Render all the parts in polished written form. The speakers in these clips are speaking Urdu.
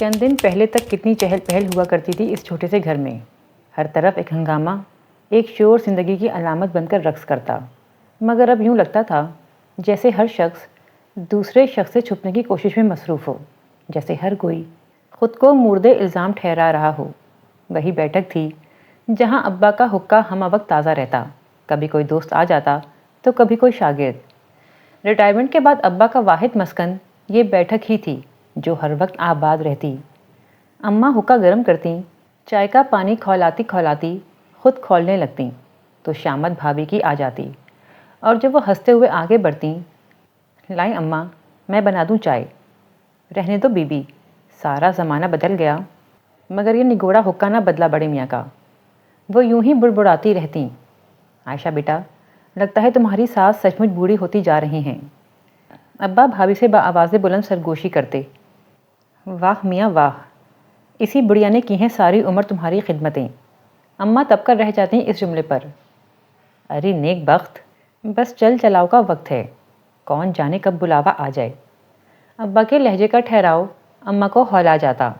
چند دن پہلے تک کتنی چہل پہل ہوا کرتی تھی اس چھوٹے سے گھر میں. ہر طرف ایک ہنگامہ، ایک شور زندگی کی علامت بن کر رقص کرتا. مگر اب یوں لگتا تھا جیسے ہر شخص دوسرے شخص سے چھپنے کی کوشش میں مصروف ہو، جیسے ہر کوئی خود کو مورد الزام ٹھہرا رہا ہو. وہی بیٹھک تھی جہاں ابا کا حقہ ہمہ وقت تازہ رہتا. کبھی کوئی دوست آ جاتا تو کبھی کوئی شاگرد. ریٹائرمنٹ کے بعد ابا کا واحد مسکن یہ بیٹھک ہی تھی جو ہر وقت آباد رہتی. اماں حقہ گرم کرتیں، چائے کا پانی کھولاتی کھولاتی خود کھولنے لگتیں تو شامت بھابھی کی آ جاتی، اور جب وہ ہنستے ہوئے آگے بڑھتیں، لائیں اماں میں بنا دوں چائے. رہنے دو بی بی، سارا زمانہ بدل گیا مگر یہ نگوڑا حقہ نہ بدلا بڑے میاں کا. وہ یوں ہی بڑبڑاتی رہتیں، عائشہ بیٹا لگتا ہے تمہاری ساس سچ مچ بوڑھی ہوتی جا رہی ہیں. ابا بھابھی سے بآواز بلند سرگوشی کرتے، واہ میاں واہ، اسی بڑھیا نے کی ہیں ساری عمر تمہاری خدمتیں. اماں تب کر رہ جاتی اس جملے پر. ارے نیک بخت، بس چل چلاؤ کا وقت ہے، کون جانے کب بلاوا آ جائے. ابا کے لہجے کا ٹھہراؤ اماں کو ہولا جاتا.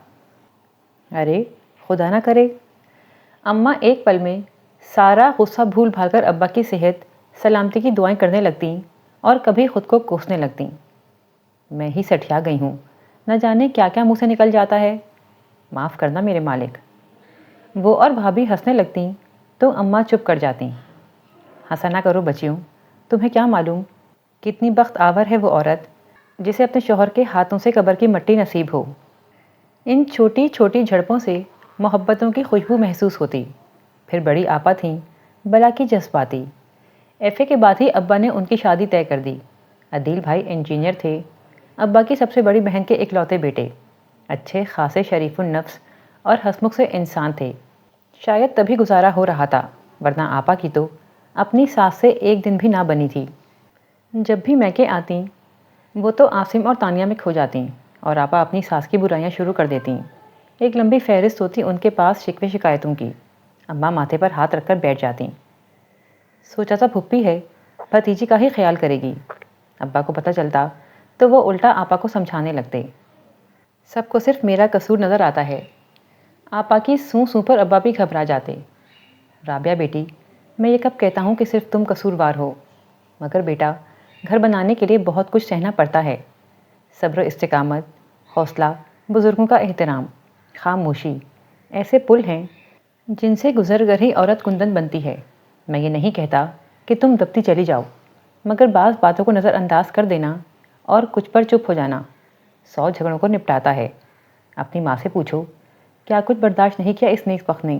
ارے خدا نہ کرے. اماں ایک پل میں سارا غصہ بھول بھال کر ابا کی صحت سلامتی کی دعائیں کرنے لگتیں اور کبھی خود کو کوسنے لگتیں. میں ہی سٹھیا گئی ہوں، نہ جانے کیا کیا منہ سے نکل جاتا ہے، معاف کرنا میرے مالک. وہ اور بھابھی ہنسنے لگتیں تو اماں چپ کر جاتیں. ہنسا نہ کرو بچیوں، تمہیں کیا معلوم کتنی بخت آور ہے وہ عورت جسے اپنے شوہر کے ہاتھوں سے قبر کی مٹی نصیب ہو. ان چھوٹی چھوٹی جھڑپوں سے محبتوں کی خوشبو محسوس ہوتی. پھر بڑی آپا تھیں، بلا کی جذباتی. ایف اے کے بعد ہی ابا نے ان کی شادی طے کر دی. عدیل بھائی انجینئر تھے، ابا کی سب سے بڑی بہن کے اکلوتے بیٹے. اچھے خاصے شریف النفس اور ہنسمکھ سے انسان تھے. شاید تبھی گزارا ہو رہا تھا، ورنہ آپا کی تو اپنی ساس سے ایک دن بھی نہ بنی تھی. جب بھی میکے آتیں وہ تو عاصم اور تانیہ میں کھو جاتیں اور آپا اپنی ساس کی برائیاں شروع کر دیتیں. ایک لمبی فہرست ہوتی ان کے پاس شکوے شکایتوں کی. اماں ماتھے پر ہاتھ رکھ کر بیٹھ جاتیں. سوچا تھا پھپھی ہے، بھتیجی کا ہی خیال کرے گی. ابا کو پتہ چلتا تو وہ الٹا آپا کو سمجھانے لگتے. سب کو صرف میرا قصور نظر آتا ہے. آپا کی سوں سوں پر ابا بھی گھبرا جاتے. رابعہ بیٹی، میں یہ کب کہتا ہوں کہ صرف تم قصوروار ہو، مگر بیٹا گھر بنانے کے لیے بہت کچھ سہنا پڑتا ہے. صبر و استقامت، حوصلہ، بزرگوں کا احترام، خاموشی، ایسے پل ہیں جن سے گزر کر ہی عورت کندن بنتی ہے. میں یہ نہیں کہتا کہ تم دبتی چلی جاؤ، مگر بعض باتوں کو نظر انداز کر دینا اور کچھ پر چپ ہو جانا 100 جھگڑوں کو نپٹاتا ہے. اپنی ماں سے پوچھو کیا کچھ برداشت نہیں کیا اس نیک بخت نے.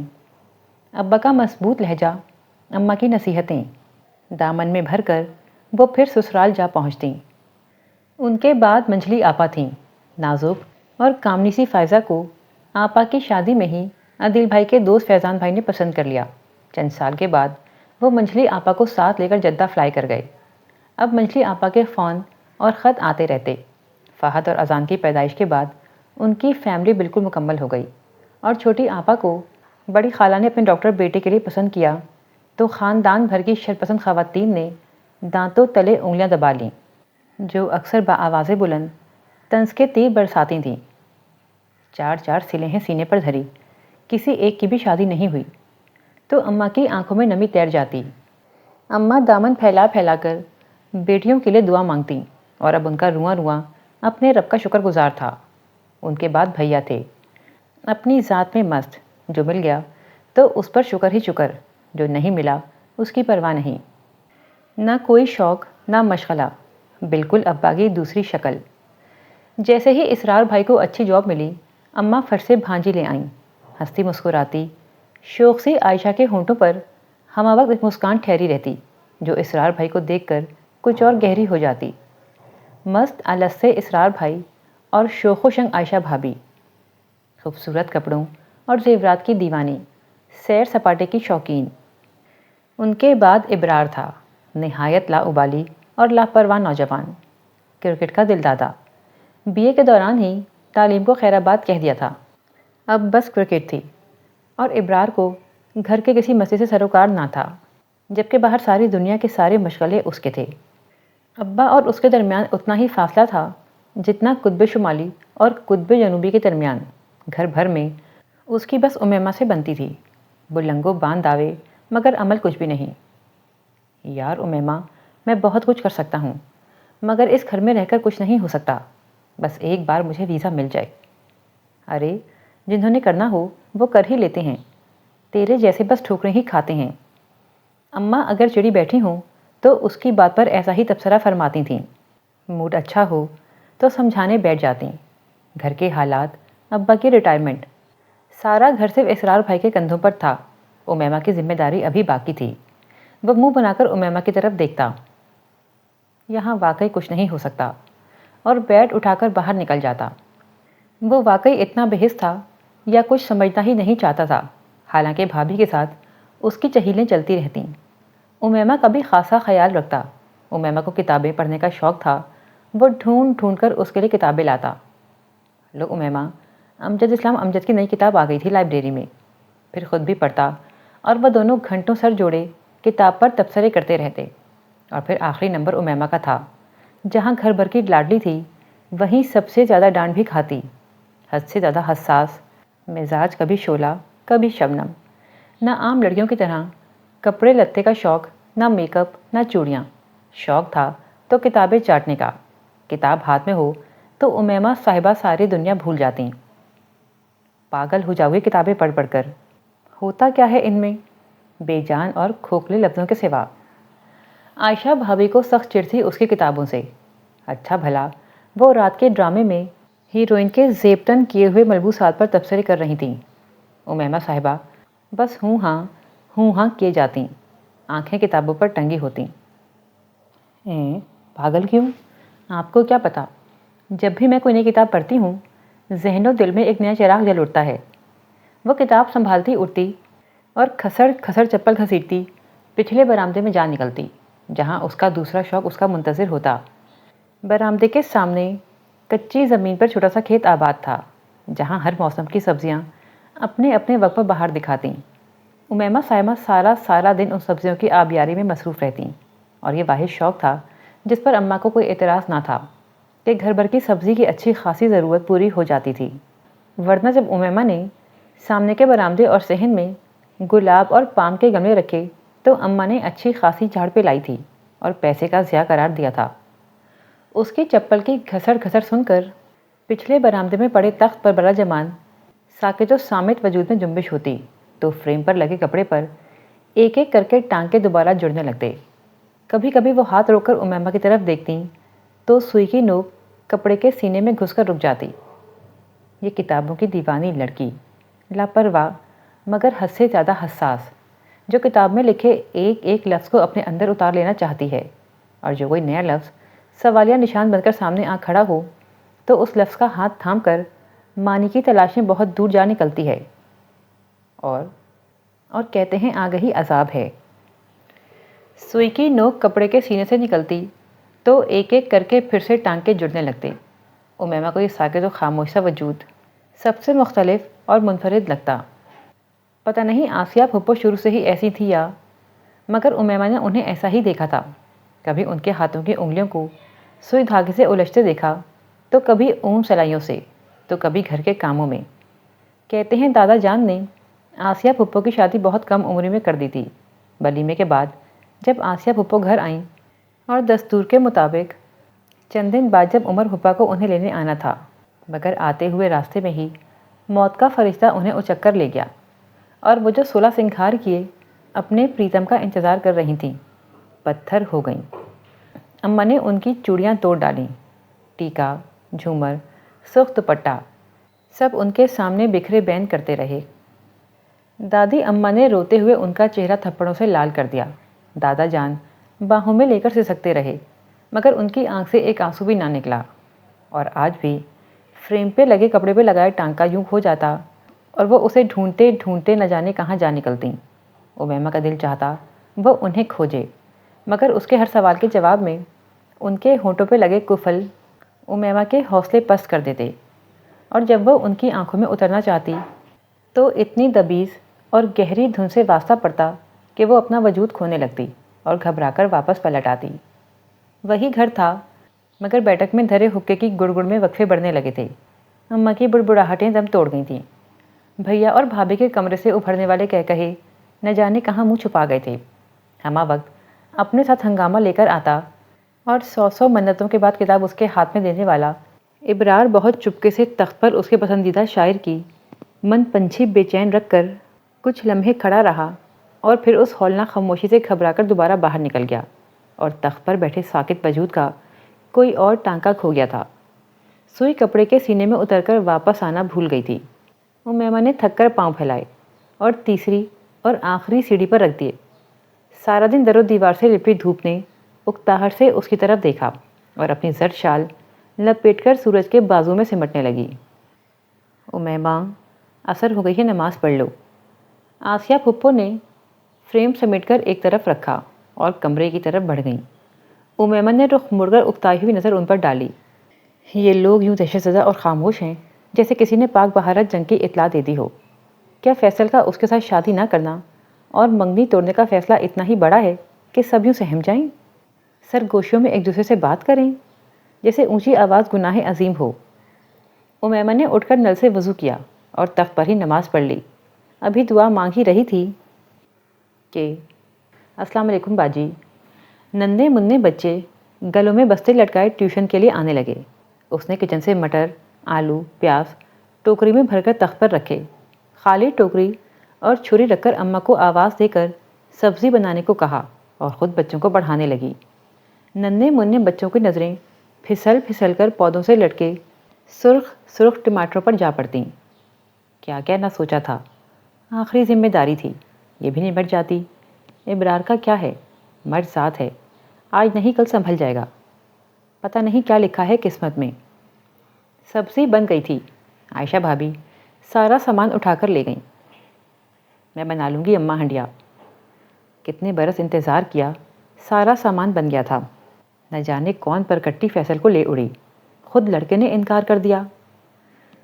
ابا کا مضبوط لہجہ، اماں کی نصیحتیں، دامن میں بھر کر وہ پھر سسرال جا پہنچتیں. ان کے بعد منجلی آپا تھیں. نازک اور کامنی سی فائزہ کو آپا کی شادی میں ہی عدیل بھائی کے دوست فیضان بھائی نے پسند کر لیا. چند سال کے بعد وہ منجلی آپا کو ساتھ لے کر جدہ فلائی کر گئے. اب منجلی آپا کے فون اور خط آتے رہتے. فہد اور اذان کی پیدائش کے بعد ان کی فیملی بالکل مکمل ہو گئی، اور چھوٹی آپا کو بڑی خالہ نے اپنے ڈاکٹر بیٹے کے لیے پسند کیا تو خاندان بھر کی شرپسند خواتین نے دانتوں تلے انگلیاں دبا لیں، جو اکثر بآواز بلند طنز کے تیر برساتی تھیں. 4 سلیں ہیں سینے پر دھری، کسی ایک کی بھی شادی نہیں ہوئی. تو اماں کی آنکھوں میں نمی تیر جاتی. اماں دامن پھیلا پھیلا کر بیٹیوں کے لیے دعا مانگتیں، اور اب ان کا رواں رواں اپنے رب کا شکر گزار تھا. ان کے بعد بھیا تھے، اپنی ذات میں مست. جو مل گیا تو اس پر شکر ہی شکر، جو نہیں ملا اس کی پرواہ نہیں. نہ کوئی شوق نہ مشغلہ، بالکل ابا کی دوسری شکل. جیسے ہی اسرار بھائی کو اچھی جاب ملی، اماں فٹ سے بھانجی لے آئیں. ہنستی مسکراتی، شوق سی عائشہ کے ہونٹوں پر ہمہ وقت ایک مسکان ٹھہری رہتی جو اسرار بھائی کو دیکھ کر کچھ اور گہری ہو جاتی. مست الس سے اسرار بھائی اور شوخ و شنگ عائشہ بھابھی، خوبصورت کپڑوں اور زیورات کی دیوانی، سیر سپاٹے کی شوقین. ان کے بعد ابرار تھا، نہایت لاابالی اور لاپرواہ نوجوان، کرکٹ کا دل دادا. بی اے کے دوران ہی تعلیم کو خیر آباد کہہ دیا تھا، اب بس کرکٹ تھی. اور ابرار کو گھر کے کسی مسئلے سے سروکار نہ تھا، جبکہ باہر ساری دنیا کے سارے مشغلے اس کے تھے. ابا اور اس کے درمیان اتنا ہی فاصلہ تھا جتنا قطب شمالی اور قطب جنوبی کے درمیان گھر بھر میں اس کی بس امیمہ سے بنتی تھی۔ بلنگو باندھ دعوے مگر عمل کچھ بھی نہیں۔ یار امیمہ، میں بہت کچھ کر سکتا ہوں مگر اس گھر میں رہ کر کچھ نہیں ہو سکتا، بس ایک بار مجھے ویزا مل جائے۔ ارے جنہوں نے کرنا ہو وہ کر ہی لیتے ہیں، تیرے جیسے بس ٹھوکریں ہی کھاتے ہیں۔ اماں اگر چڑی بیٹھی ہوں تو اس کی بات پر ایسا ہی تبصرہ فرماتی تھیں، موڈ اچھا ہو تو سمجھانے بیٹھ جاتی۔ گھر کے حالات، ابا کی ریٹائرمنٹ، سارا گھر صرف اسرار بھائی کے کندھوں پر تھا۔ امیمہ کی ذمہ داری ابھی باقی تھی۔ وہ منہ بنا کر امیمہ کی طرف دیکھتا، یہاں واقعی کچھ نہیں ہو سکتا، اور بیٹ اٹھا کر باہر نکل جاتا۔ وہ واقعی اتنا بےحس تھا یا کچھ سمجھنا ہی نہیں چاہتا تھا، حالانکہ بھابھی کے ساتھ اس کی چہیلیں چلتی رہتیں۔ امیمہ کا بھی خاصا خیال رکھتا۔ امیمہ کو کتابیں پڑھنے کا شوق تھا، وہ ڈھونڈ ڈھونڈ کر اس کے لیے کتابیں لاتا۔ لو امیمہ، امجد اسلام امجد کی نئی کتاب آ گئی تھی لائبریری میں، پھر خود بھی پڑھتا اور وہ دونوں گھنٹوں سر جوڑے کتاب پر تبصرے کرتے رہتے۔ اور پھر آخری نمبر امیمہ کا تھا، جہاں گھر بھر کی لاڈلی تھی وہیں سب سے زیادہ ڈانٹ بھی کھاتی۔ حد سے زیادہ حساس مزاج، کبھی شعلہ کبھی شبنم، نہ عام لڑکیوں کی طرح کپڑے لتے کا شوق، نہ میک اپ، نہ چوڑیاں۔ شوق تھا تو کتابیں چاٹنے کا۔ کتاب ہاتھ میں ہو تو امیمہ صاحبہ ساری دنیا بھول جاتی۔ پاگل ہو جاؤ گی کتابیں پڑھ پڑھ کر، ہوتا کیا ہے ان میں بے جان اور کھوکھلے لفظوں کے سوا۔ عائشہ بھابھی کو سخت چڑ تھی اس کی کتابوں سے۔ اچھا بھلا وہ رات کے ڈرامے میں ہیروئن کے زیبتن کیے ہوئے ملبوسات پر تبصرے کر رہی تھیں۔ امیمہ صاحبہ بس ہوں ہاں کیے جاتیں، آنکھیں کتابوں پر ٹنگی ہوتیں۔ پاگل کیوں؟ آپ کو کیا پتا، جب بھی میں کوئی نئی کتاب پڑھتی ہوں ذہن و دل میں ایک نیا چراغ جل اٹھتا ہے۔ وہ کتاب سنبھالتی اٹھتی اور کھسڑ کھسڑ چپل گھسیٹتی پچھلے برآمدے میں جا نکلتی، جہاں اس کا دوسرا شوق اس کا منتظر ہوتا۔ برآمدے کے سامنے کچی زمین پر چھوٹا سا کھیت آباد تھا، جہاں ہر موسم کی سبزیاں اپنے اپنے وقت پر باہر دکھاتیں۔ امیمہ صاحبہ سارا دن ان سبزیوں کی آبیاری میں مصروف رہتیں، اور یہ واحد شوق تھا جس پر اماں کو کوئی اعتراض نہ تھا کہ گھر بھر کی سبزی کی اچھی خاصی ضرورت پوری ہو جاتی تھی۔ ورنہ جب امیمہ نے سامنے کے برآمدے اور صحن میں گلاب اور پام کے گملے رکھے تو اماں نے اچھی خاصی جھاڑ پہ لائی تھی اور پیسے کا ضیاع قرار دیا تھا۔ اس کی چپل کی گھسڑ گھسڑ سن کر پچھلے برآمدے میں پڑے تخت پر بلا جمان ساکت و صامت وجود میں جنبش ہوتی تو فریم پر لگے کپڑے پر ایک ایک کر کے ٹانکے دوبارہ جڑنے لگتے۔ کبھی کبھی وہ ہاتھ روک کر امیمہ کی طرف دیکھتی تو سوئی کی نوک کپڑے کے سینے میں گھس کر رک جاتی۔ یہ کتابوں کی دیوانی لڑکی، لاپرواہ مگر حد سے زیادہ حساس، جو کتاب میں لکھے ایک ایک لفظ کو اپنے اندر اتار لینا چاہتی ہے، اور جو کوئی نیا لفظ سوالیہ نشان بن کر سامنے آ کھڑا ہو تو اس لفظ کا ہاتھ تھام کر معنی کی تلاش میں بہت دور جا نکلتی ہے۔ اور کہتے ہیں آ گئی عذاب ہے۔ سوئی کی نوک کپڑے کے سینے سے نکلتی تو ایک ایک کر کے پھر سے ٹانکے جڑنے لگتے۔ امیمہ کو یہ ساکت و خاموش سا وجود سب سے مختلف اور منفرد لگتا۔ پتہ نہیں آسیہ پھپھو شروع سے ہی ایسی تھی یا، مگر امیمہ نے انہیں ایسا ہی دیکھا تھا۔ کبھی ان کے ہاتھوں کی انگلیوں کو سوئی دھاگے سے الجھتے دیکھا تو کبھی اون سلائیوں سے، تو کبھی گھر کے کاموں میں۔ کہتے ہیں دادا جان نے آسیہ پھپھو کی شادی بہت کم عمری میں کر دی تھی۔ ولیمے کے بعد جب آسیہ پھپھو گھر آئیں اور دستور کے مطابق چند دن بعد جب عمر پھپھا کو انہیں لینے آنا تھا، مگر آتے ہوئے راستے میں ہی موت کا فرشتہ انہیں اچک کر لے گیا، اور وہ جو 16 سنگھار کیے اپنے پریتم کا انتظار کر رہی تھیں پتھر ہو گئیں۔ اماں نے ان کی چوڑیاں توڑ ڈالیں، ٹیکا، جھومر، سرخ دوپٹہ سب ان کے سامنے بکھرے بین کرتے رہے۔ دادی اماں نے روتے ہوئے ان کا چہرہ تھپڑوں سے لال کر دیا۔ دادا جان باہوں میں لے کر سسکتے رہے، مگر ان کی آنکھ سے ایک آنسو بھی نہ نکلا۔ اور آج بھی فریم پہ لگے کپڑے پہ لگائے ٹانکا یوں ہو جاتا اور وہ اسے ڈھونڈتے ڈھونڈتے نہ جانے کہاں جا نکلتیں۔ امیمہ کا دل چاہتا وہ انہیں کھوجے، مگر اس کے ہر سوال کے جواب میں ان کے ہونٹوں پہ لگے کفل امیمہ کے حوصلے پست کر دیتے، اور جب وہ ان کی آنکھوں میں اترنا چاہتی تو اتنی دبیز اور گہری دھن سے واسطہ پڑتا کہ وہ اپنا وجود کھونے لگتی اور گھبرا کر واپس پلٹ آتی۔ وہی گھر تھا مگر بیٹھک میں دھرے حقے کی گڑ میں وقفے بڑھنے لگے تھے۔ اماں کی بڑبڑاہٹیں دم توڑ گئی تھیں۔ بھیا اور بھابھی کے کمرے سے ابھرنے والے کہے نہ جانے کہاں منہ چھپا گئے تھے۔ ہمہ وقت اپنے ساتھ ہنگامہ لے کر آتا اور 100 منتوں کے بعد کتاب اس کے ہاتھ میں دینے والا ابرار بہت چپکے سے تخت پر اس کے پسندیدہ شاعر کی من پنچھی بے چین رکھ کر کچھ لمحے کھڑا رہا اور پھر اس ہولناک خاموشی سے گھبرا کر دوبارہ باہر نکل گیا اور تخت پر بیٹھے ساکت وجود کا کوئی اور ٹانکا کھو گیا تھا۔ سوئی کپڑے کے سینے میں اتر کر واپس آنا بھول گئی تھی۔ امیمہ نے تھک کر پاؤں پھیلائے اور تیسری اور آخری سیڑھی پر رکھ دیے۔ سارا دن در و دیوار سے لپٹی دھوپ نے اکتاہٹ سے اس کی طرف دیکھا اور اپنی زرد شال لپیٹ کر سورج کے بازو میں سمٹنے لگی۔ امیمہ، عصر ہو گئی ہے، نماز پڑھ لو۔ آسیہ پھپھو نے فریم سمیٹ کر ایک طرف رکھا اور کمرے کی طرف بڑھ گئیں۔ امیمہ نے رخ مڑ کر اکتائی ہوئی نظر ان پر ڈالی۔ یہ لوگ یوں دہشت زدہ اور خاموش ہیں جیسے کسی نے پاک بہارت جنگ کی اطلاع دے دی ہو۔ کیا فیصل کا اس کے ساتھ شادی نہ کرنا اور منگنی توڑنے کا فیصلہ اتنا ہی بڑا ہے کہ سب یوں سہم جائیں، سرگوشیوں میں ایک دوسرے سے بات کریں جیسے اونچی آواز گناہ عظیم ہو؟ امیمہ نے اٹھ کر نل سے وضو کیا اور تخت پر ہی نماز پڑھ لی۔ ابھی دعا مانگ ہی رہی تھی کہ السلام علیکم باجی۔ ننھے منھے بچے گلوں میں بستے لٹکائے ٹیوشن کے لیے آنے لگے۔ اس نے کچن سے مٹر، آلو، پیاز ٹوکری میں بھر کر تخت پر رکھے۔ خالی ٹوکری اور چھری رکھ کر اماں کو آواز دے کر سبزی بنانے کو کہا اور خود بچوں کو پڑھانے لگی۔ ننھے منھے بچوں کی نظریں پھسل پھسل کر پودوں سے لٹکے سرخ سرخ ٹماٹروں پر جا پڑتیں۔ کیا کیا نہ سوچا تھا، آخری ذمہ داری تھی، یہ بھی نبٹ جاتی۔ ابرار کا کیا ہے، مرد ذات ہے، آج نہیں کل سنبھل جائے گا۔ پتہ نہیں کیا لکھا ہے قسمت میں۔ سبزی بن گئی تھی۔ عائشہ بھابھی سارا سامان اٹھا کر لے گئیں۔ میں بنا لوں گی اماں ہنڈیا۔ کتنے برس انتظار کیا، سارا سامان بن گیا تھا۔ نہ جانے کون پرکٹی فیصل کو لے اڑی، خود لڑکے نے انکار کر دیا۔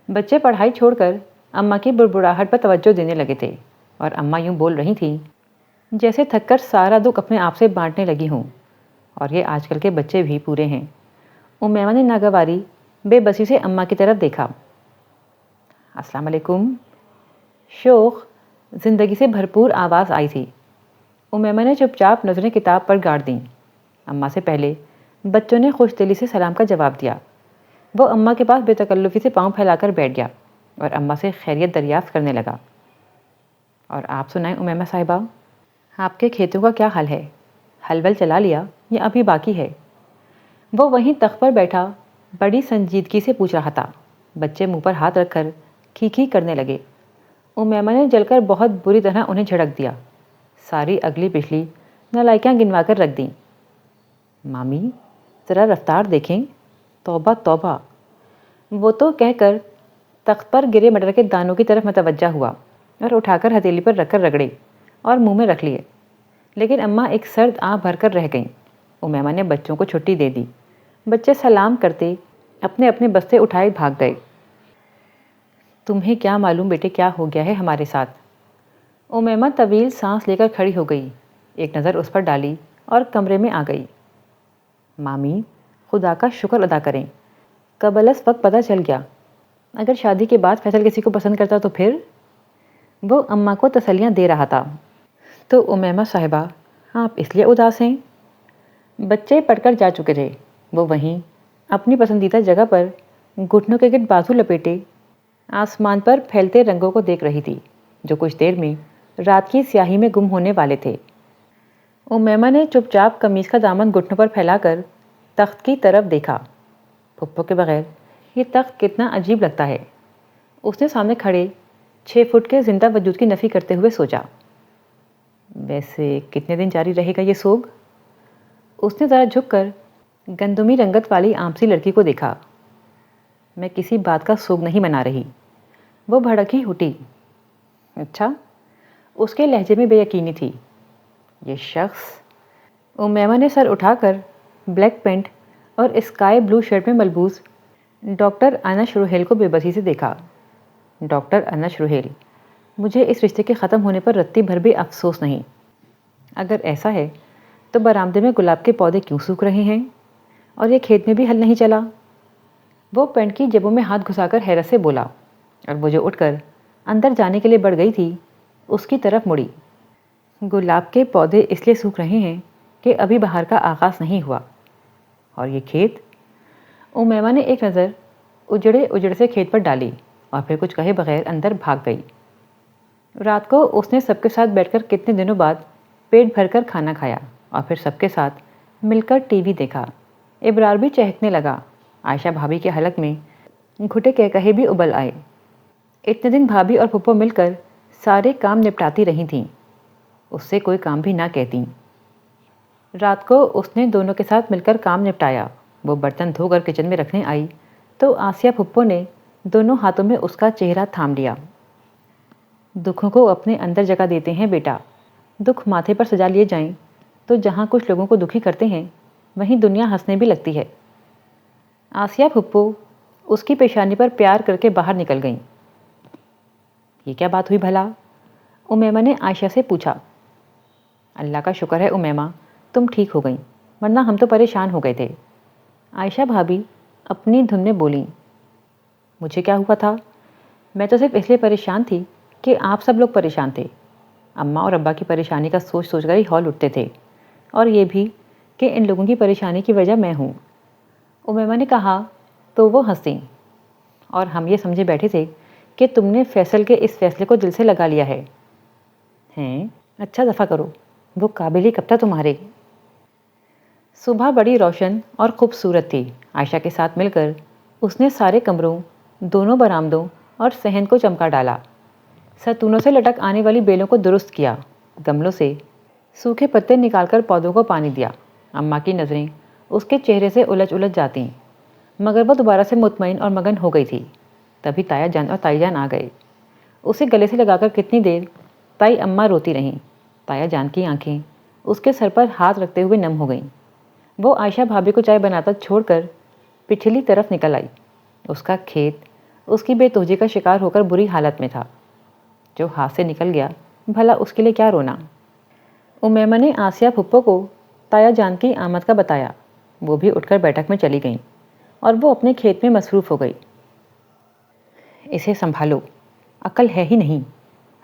بچے پڑھائی چھوڑ کر اماں کی بڑبڑاہٹ پر توجہ دینے لگے تھے اور اماں یوں بول رہی تھیں جیسے تھک کر سارا دکھ اپنے آپ سے بانٹنے لگی ہوں۔ اور یہ آج کل کے بچے بھی پورے ہیں۔ امیمہ نے ناگواری بے بسی سے اماں کی طرف دیکھا۔ السلام علیکم۔ شوق زندگی سے بھرپور آواز آئی تھی۔ امیمہ نے چپ چاپ نظریں کتاب پر گاڑ دیں۔ اماں سے پہلے بچوں نے خوش دلی سے سلام کا جواب دیا۔ وہ اماں کے پاس بے تکلفی سے پاؤں پھیلا کر بیٹھ گیا اور اماں سے خیریت دریافت کرنے لگا۔ اور آپ سنائیں امیمہ صاحبہ، آپ کے کھیتوں کا کیا حال ہے؟ ہل ول چلا لیا یا ابھی باقی ہے؟ وہ وہیں تخت پر بیٹھا بڑی سنجیدگی سے پوچھ رہا تھا۔ بچے منہ پر ہاتھ رکھ کر کھی کرنے لگے۔ امیمہ نے جل کر بہت بری طرح انہیں جھڑک دیا۔ ساری اگلی پچھلی نالائکیاں گنوا کر رکھ دیں۔ مامی ذرا رفتار دیکھیں، توبہ توبہ۔ وہ تو کہہ کر تخت پر گرے مٹر کے دانوں کی طرف متوجہ ہوا اور اٹھا کر ہتھیلی پر رکھ کر رگڑے اور منہ میں رکھ لیے۔ لیکن اماں ایک سرد آہ بھر کر رہ گئیں۔ امیمہ نے بچوں کو چھٹی دے دی۔ بچے سلام کرتے اپنے اپنے بستے اٹھائے بھاگ گئے۔ تمہیں کیا معلوم بیٹے کیا ہو گیا ہے ہمارے ساتھ؟ امیمہ طویل سانس لے کر کھڑی ہو گئی، ایک نظر اس پر ڈالی اور کمرے میں آ گئی۔ مامی خدا کا شکر ادا کریں، قبل از وقت پتہ چل گیا۔ اگر شادی کے بعد فیصل کسی کو پسند کرتا تو پھر؟ وہ اماں کو تسلیاں دے رہا تھا۔ تو امیمہ صاحبہ آپ اس لیے اداس ہیں؟ بچے پڑھ کر جا چکے تھے۔ وہ وہیں اپنی پسندیدہ جگہ پر گھٹنوں کے گرد بازو لپیٹے آسمان پر پھیلتے رنگوں کو دیکھ رہی تھی جو کچھ دیر میں رات کی سیاہی میں گم ہونے والے تھے۔ امیمہ نے چپ چاپ قمیص کا دامن گھٹنوں پر پھیلا کر تخت کی طرف دیکھا۔ پھپھو کے بغیر یہ تخت کتنا عجیب لگتا ہے، اس نے سامنے کھڑے 6 فٹ کے زندہ وجود کی نفی کرتے ہوئے سوچا۔ ویسے کتنے دن جاری رہے گا یہ سوگ؟ اس نے ذرا جھک کر گندمی رنگت والی آمسی لڑکی کو دیکھا۔ میں کسی بات کا سوگ نہیں منا رہی، وہ بھڑکی اٹھی۔ اچھا؟ اس کے لہجے میں بے یقینی تھی۔ یہ شخص؟ امیمہ نے سر اٹھا کر بلیک پینٹ اور اسکائی بلو شرٹ میں ملبوس ڈاکٹر انش روہیل کو بے بسی سے دیکھا۔ ڈاکٹر انش روہیل، مجھے اس رشتے کے ختم ہونے پر رتی بھر بھی افسوس نہیں۔ اگر ایسا ہے تو برآمدے میں گلاب کے پودے کیوں سوکھ رہے ہیں اور یہ کھیت میں بھی حل نہیں چلا؟ وہ پینٹ کی جیبوں میں ہاتھ گھسا کر حیرت سے بولا، اور وہ جو اٹھ کر اندر جانے کے لیے بڑھ گئی تھی اس کی طرف مڑی۔ گلاب کے پودے اس لیے سوکھ رہے ہیں کہ ابھی بہار کا آغاز نہیں ہوا، اور یہ کھیت؟ امیمہ نے ایک نظر اجڑے سے کھیت پر ڈالی اور پھر کچھ کہے بغیر اندر بھاگ گئی۔ رات کو اس نے سب کے ساتھ بیٹھ کر کتنے دنوں بعد پیٹ بھر کر کھانا کھایا اور پھر سب کے ساتھ مل کر ٹی وی دیکھا۔ ابرار بھی چہکنے لگا۔ عائشہ بھابھی کے حلق میں گھٹے کہے بھی ابل آئے۔ اتنے دن بھابھی اور پھپھو مل کر سارے کام نپٹاتی رہی تھیں، اس سے کوئی کام بھی نہ کہتیں۔ رات کو اس نے دونوں کے ساتھ مل کر کام نپٹایا۔ وہ برتن دھو کر کچن میں رکھنے آئی تو آسیہ پھپھو نے دونوں ہاتھوں میں اس کا چہرہ تھام لیا۔ دکھوں کو اپنے اندر جگہ دیتے ہیں بیٹا، دکھ ماتھے پر سجا لیے جائیں تو جہاں کچھ لوگوں کو دکھی کرتے ہیں وہیں دنیا ہنسنے بھی لگتی ہے۔ آسیہ پھپھو اس کی پیشانی پر پیار کر کے باہر نکل گئیں۔ یہ کیا بات ہوئی بھلا؟ امیمہ نے عائشہ سے پوچھا۔ اللہ کا شکر ہے امیمہ، تم ٹھیک ہو گئیں، ورنہ ہم تو پریشان ہو گئے تھے۔ عائشہ بھابھی اپنی دھن میں بولیں۔ مجھے کیا ہوا تھا؟ میں تو صرف اس لیے پریشان تھی کہ آپ سب لوگ پریشان تھے۔ اماں اور ابا کی پریشانی کا سوچ کر ہی ہول اٹھتے تھے، اور یہ بھی کہ ان لوگوں کی پریشانی کی وجہ میں ہوں۔ امیمہ نے کہا تو وہ ہنسیں، اور ہم یہ سمجھے بیٹھے تھے کہ تم نے فیصل کے اس فیصلے کو دل سے لگا لیا ہے۔ ہیں؟ اچھا دفع کرو، وہ قابل ہی کب تھا تمہارے۔ صبح بڑی روشن اور خوبصورت تھی۔ عائشہ کے ساتھ مل کر اس نے سارے کمروں، دونوں برآمدوں اور صحن کو چمکا ڈالا۔ ستونوں سے لٹک آنے والی بیلوں کو درست کیا، گملوں سے سوکھے پتے نکال کر پودوں کو پانی دیا۔ اماں کی نظریں اس کے چہرے سے الجھ جاتی، مگر وہ دوبارہ سے مطمئن اور مگن ہو گئی تھی۔ تبھی تایا جان اور تائی جان آ گئے۔ اسے گلے سے لگا کر کتنی دیر تائی اماں روتی رہیں۔ تایا جان کی آنکھیں اس کے سر پر ہاتھ رکھتے ہوئے نم ہو گئیں۔ وہ عائشہ بھابھی کو چائے بناتا چھوڑ کر پچھلی طرف نکل آئی۔ اس کا کھیت اس کی بے توجہی کا شکار ہو کر بری حالت میں تھا۔ جو ہاتھ سے نکل گیا بھلا اس کے لیے کیا رونا۔ امیمہ نے آسیہ پھپھو کو تایا جان کی آمد کا بتایا۔ وہ بھی اٹھ کر بیٹھک میں چلی گئیں اور وہ اپنے کھیت میں مصروف ہو گئی۔ اسے سنبھالو، عقل ہے ہی نہیں،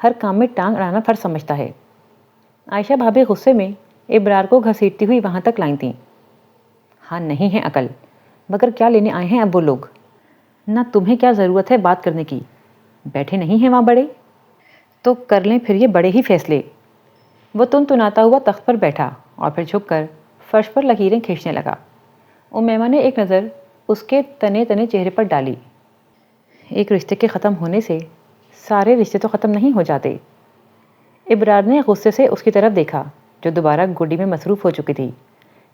ہر کام میں ٹانگ اڑانا فرض سمجھتا ہے۔ عائشہ بھابھی غصے میں ابرار کو گھسیٹتی ہوئی وہاں تک لائیں تھیں۔ ہاں نہیں ہے عقل، مگر کیا لینے آئے ہیں اب وہ لوگ؟ نہ تمہیں کیا ضرورت ہے بات کرنے کی؟ بیٹھے نہیں ہیں وہاں بڑے؟ تو کر لیں پھر یہ بڑے ہی فیصلے۔ وہ تنتناتا ہوا تخت پر بیٹھا اور پھر جھک کر فرش پر لکیریں کھینچنے لگا۔ امیمہ نے ایک نظر اس کے تنے چہرے پر ڈالی۔ ایک رشتے کے ختم ہونے سے سارے رشتے تو ختم نہیں ہو جاتے۔ ابرار نے غصے سے اس کی طرف دیکھا جو دوبارہ گڈی میں مصروف ہو چکی تھی،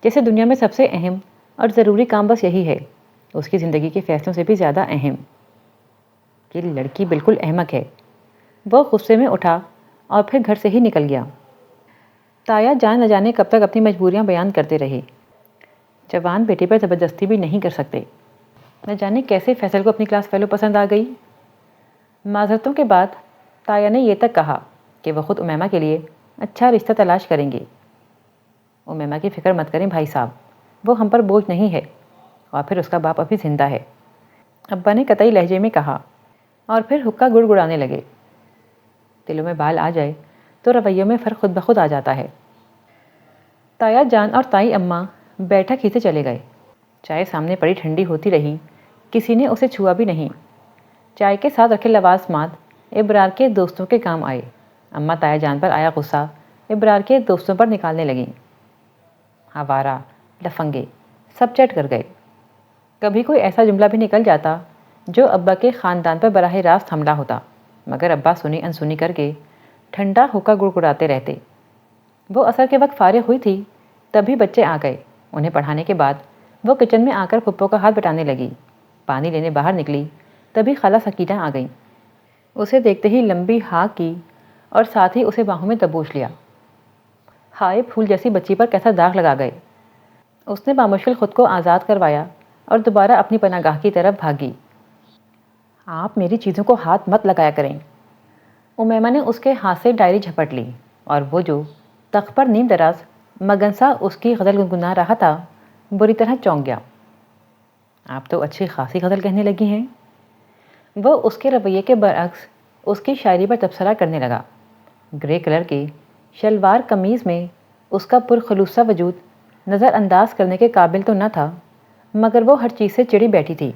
جیسے دنیا میں سب سے اہم اور ضروری کام بس یہی ہے، اس کی زندگی کے فیصلوں سے بھی زیادہ اہم۔ یہ لڑکی بالکل احمق ہے۔ وہ غصے میں اٹھا اور پھر گھر سے ہی نکل گیا۔ تایا جان نہ جانے کب تک اپنی مجبوریاں بیان کرتے رہے۔ جوان بیٹے پر زبردستی بھی نہیں کر سکتے۔ نہ جانے کیسے فیصل کو اپنی کلاس فیلو پسند آ گئی۔ معذرتوں کے بعد تایا نے یہ تک کہا کہ وہ خود امیمہ کے لیے اچھا رشتہ تلاش کریں گے۔ امیمہ کی فکر مت کریں بھائی صاحب، وہ ہم پر بوجھ نہیں ہے، اور پھر اس کا باپ ابھی زندہ ہے، ابا نے قطعی لہجے میں کہا، اور پھر حقہ گڑ گڑانے لگے۔ دلوں میں بال آ جائے تو رویوں میں فرق خود بخود آ جاتا ہے۔ تایا جان اور تائی اماں بیٹھک ہی سے چلے گئے۔ چائے سامنے پڑی ٹھنڈی ہوتی رہی، کسی نے اسے چھوا بھی نہیں۔ چائے کے ساتھ رکھے لوازمات ابرار کے دوستوں کے کام آئے۔ اماں تایا جان پر آیا غصہ ابرار کے دوستوں پر نکالنے لگیں۔ آوارہ، لفنگے، سب چٹ کر گئے۔ کبھی کوئی ایسا جملہ بھی نکل جاتا جو ابا کے خاندان پر براہ راست حملہ ہوتا، مگر ابا سنی انسنی کر کے ٹھنڈا ہوکا گڑگڑاتے رہتے۔ وہ عصر کے وقت فارغ ہوئی تھی تبھی بچے آ گئے۔ انہیں پڑھانے کے بعد وہ کچن میں آ کر پھپھو کا ہاتھ بٹانے لگی۔ پانی لینے باہر نکلی تبھی خالہ سکینہ آ گئیں۔ اسے دیکھتے ہی لمبی ہاں کی اور ساتھ ہی اسے باہوں میں دبوچ لیا۔ ہائے پھول جیسی بچی پر کیسا داغ لگا گئے۔ اس نے بامشکل خود کو آزاد کروایا اور دوبارہ اپنی پناہ گاہ کی طرف بھاگی۔ آپ میری چیزوں کو ہاتھ مت لگایا کریں۔ امیمہ نے اس کے ہاتھ سے ڈائری جھپٹ لی اور وہ جو تخت پر نیم دراز مگن سا اس کی غزل گنگنا رہا تھا بری طرح چونک گیا۔ آپ تو اچھی خاصی غزل کہنے لگی ہیں۔ وہ اس کے رویے کے برعکس اس کی شاعری پر تبصرہ کرنے لگا۔ گرے کلر کی شلوار قمیض میں اس کا پرخلوص سا وجود نظر انداز کرنے کے قابل تو نہ تھا، مگر وہ ہر چیز سے چڑی بیٹھی تھی۔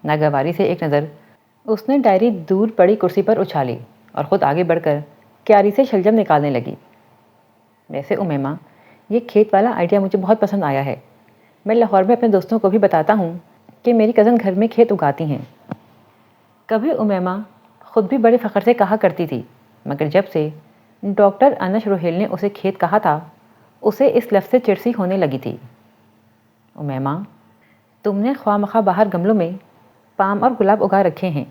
ناگواری سے ایک نظر اس نے ڈائری دور پڑی کرسی پر اچھالی اور خود آگے بڑھ کر کیاری سے شلجم نکالنے لگی۔ ویسے امیمہ، یہ کھیت والا آئیڈیا مجھے بہت پسند آیا ہے۔ میں لاہور میں اپنے دوستوں کو بھی بتاتا ہوں کہ میری کزن گھر میں کھیت اگاتی ہیں۔ کبھی امیمہ خود بھی بڑے فخر سے کہا کرتی تھی، مگر جب سے ڈاکٹر انش روہیل نے اسے کھیت کہا تھا، اسے اس لفظ سے چرسی ہونے لگی تھی۔ امیمہ، تم نے خواہ مخواہ باہر گملوں میں پام اور گلاب اگا رکھے ہیں،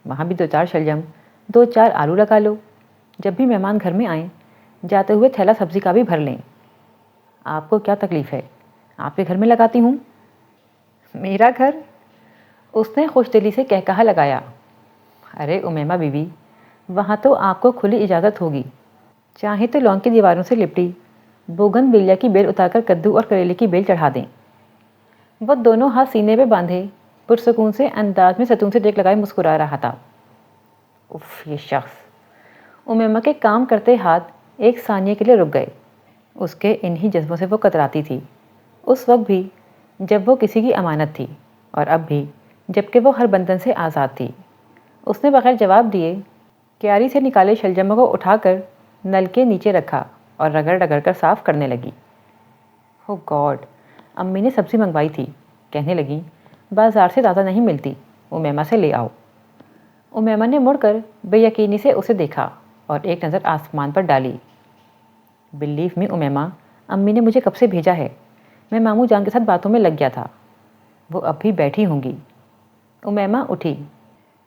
وہاں بھی 2-4 شلجم، 2-4 آلو لگا لو۔ جب بھی مہمان گھر میں آئیں، جاتے ہوئے تھیلا سبزی کا بھی بھر لیں۔ آپ کو کیا تکلیف ہے؟ آپ کے گھر میں لگاتی ہوں۔ میرا گھر؟ اس نے خوش دلی سے کہا لگایا۔ ارے امیمہ بیوی، وہاں تو آپ کو کھلی اجازت ہوگی، چاہے تو لون کی دیواروں سے لپٹی بوگن ویلیا کی بیل اتار کر کدو اور کریلے کی بیل چڑھا دیں۔ وہ دونوں ہاتھ سینے پہ باندھے پرسکون سے انداز میں ستون سے ٹیک لگائے مسکرا رہا تھا۔ اف، یہ شخص! امیمہ کے کام کرتے ہاتھ ایک ثانیے کے لیے رک گئے۔ اس کے انہی جذبوں سے وہ کتراتی تھی، اس وقت بھی جب وہ کسی کی امانت تھی، اور اب بھی جب کہ وہ ہر بندھن سے آزاد تھی۔ اس نے بغیر جواب دیے کیاری سے نکالے شلجموں کو اٹھا کر نل کے نیچے رکھا اور رگڑ رگڑ کر صاف کرنے لگی۔ او گاڈ! امی نے سبزی منگوائی تھی، کہنے لگی بازار سے تازہ نہیں ملتی، امیمہ سے لے آؤ۔ امیمہ نے مڑ کر بے یقینی سے اسے دیکھا اور ایک نظر آسمان پر ڈالی۔ بلیو می امیمہ، امی نے مجھے کب سے بھیجا ہے، میں ماموں جان کے ساتھ باتوں میں لگ گیا تھا، وہ اب بھی بیٹھی ہوں گی۔ امیمہ اٹھی،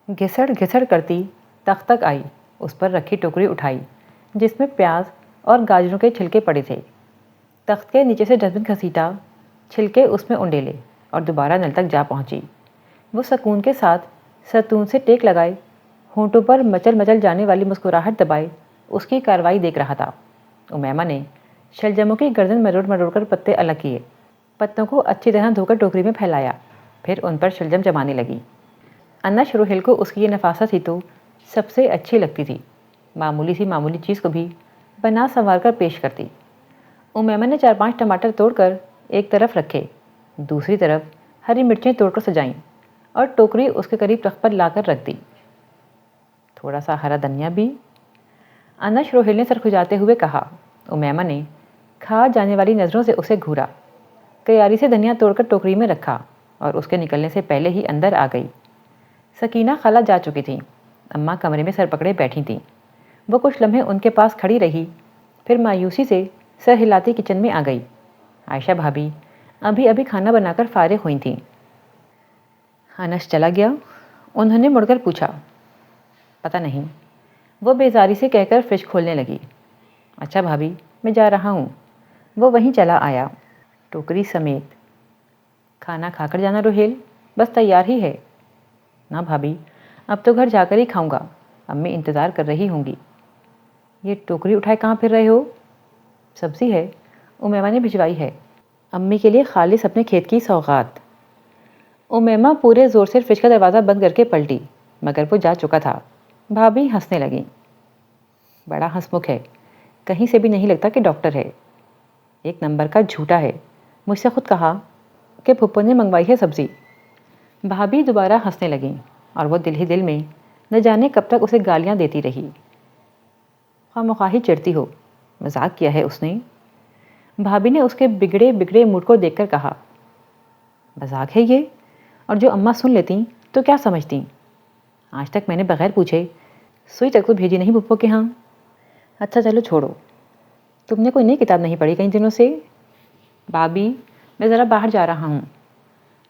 گھسڑ گھسڑ کرتی تخت تک آئی، اس پر رکھی ٹوکری اٹھائی جس میں پیاز اور گاجروں کے چھلکے پڑے تھے۔ تخت کے نیچے سے ڈسٹ بن گھسیٹا، چھلکے اس میں انڈیلے اور دوبارہ نل تک جا پہنچی۔ وہ سکون کے ساتھ ستون سے ٹیک لگائے، ہونٹوں پر مچل مچل جانے والی مسکراہٹ دبائے اس کی کارروائی دیکھ رہا تھا۔ امیمہ نے شلجموں کی گردن مروڑ مروڑ کر پتے الگ کیے، پتوں کو اچھی طرح دھو کر ٹوکری میں پھیلایا، پھر ان پر شلجم جمانے لگی۔ انش روہیل کو اس کی یہ نفاست ہی تو سب سے اچھی لگتی تھی، معمولی سی معمولی چیز کو بھی بنا سنوار کر پیش کرتی۔ امیمہ نے 4-5 ٹماٹر توڑ کر ایک طرف رکھے، دوسری طرف ہری مرچیں توڑ کر سجائیں اور ٹوکری اس کے قریب تخت پر لا کر رکھ دی۔ تھوڑا سا ہرا دھنیا بھی؟ انش روہیل نے سر کھجاتے ہوئے کہا۔ امیمہ نے کھا جانے والی نظروں سے اسے گھورا، کیاری سے دھنیا توڑ کر ٹوکری میں رکھا اور اس کے نکلنے سے پہلے ہی اندر آ گئی۔ سکینہ خالہ جا چکی تھیں، اماں کمرے میں سر پکڑے بیٹھی تھیں۔ وہ کچھ لمحے ان کے پاس کھڑی رہی، پھر مایوسی سے سر ہلاتی کچن میں آ گئی۔ عائشہ بھابھی ابھی ابھی کھانا بنا کر فارغ ہوئی تھیں۔ انش چلا گیا؟ انہوں نے مڑ کر پوچھا۔ پتہ نہیں، وہ بیزاری سے کہہ کر فریج کھولنے لگی۔ اچھا بھابھی، میں جا رہا ہوں۔ وہ وہیں چلا آیا، ٹوکری سمیت۔ کھانا کھا کر جانا روہیل، بس تیار ہی ہے۔ نہ بھابھی، اب تو گھر جا کر ہی کھاؤں گا، امی انتظار کر رہی ہوں گی۔ یہ ٹوکری اٹھائے کہاں پھر رہے ہو؟ سبزی ہے، امیمہ نے بھجوائی ہے، امی کے لیے خالص اپنے کھیت کی سوغات۔ امیمہ پورے زور سے فریج کا دروازہ بند کر کے پلٹی، مگر وہ جا چکا تھا۔ بھابھی ہنسنے لگیں۔ بڑا ہنس مکھ ہے، کہیں سے بھی نہیں لگتا کہ ڈاکٹر ہے، ایک نمبر کا جھوٹا ہے، مجھ سے خود کہا کہ پھپھو نے منگوائی ہے سبزی۔ بھابھی دوبارہ ہنسنے لگیں اور وہ دل ہی دل میں نہ جانے کب تک اسے گالیاں دیتی رہی۔ خواہ مخواہ چڑھتی ہو، مذاق کیا ہے اس نے۔ بھابھی نے اس کے بگڑے بگڑے موڈ کو دیکھ کر کہا، مذاق ہے یہ؟ اور جو اماں سن لیتیں تو کیا سمجھتیں؟ آج تک میں نے بغیر پوچھے سوئی تک تو بھیجی نہیں پھپھو کے ہاں۔ اچھا چلو چھوڑو، تم نے کوئی نئی کتاب نہیں پڑھی کئی دنوں سے؟ بھابھی، میں ذرا باہر جا رہا ہوں۔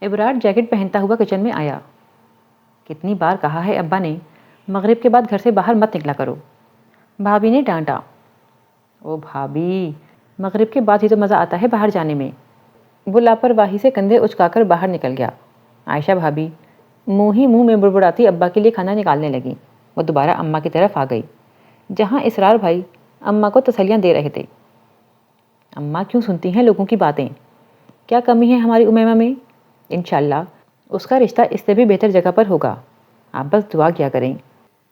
ابرار جیکٹ پہنتا ہوا کچن میں آیا۔ کتنی بار کہا ہے ابا نے مغرب کے بعد گھر سے باہر مت نکلا کرو، بھابھی نے ڈانٹا۔ او بھابھی، مغرب کے بعد ہی تو مزہ آتا ہے باہر جانے میں۔ وہ لاپرواہی سے کندھے اچکا کر باہر نکل گیا۔ عائشہ بھابھی منہ ہی منہ میں بڑبڑاتی ابا کے لیے کھانا نکالنے لگی۔ وہ دوبارہ اماں کی طرف آ گئی، جہاں اسرار بھائی اماں کو تسلیاں دے رہے تھے۔ اماں کیوں سنتی ہیں لوگوں کی باتیں؟ کیا کمی ہے ہماری امیمہ میں؟ انشاءاللہ اس کا رشتہ اس سے بھی بہتر جگہ پر ہوگا، آپ بس دعا کیا کریں۔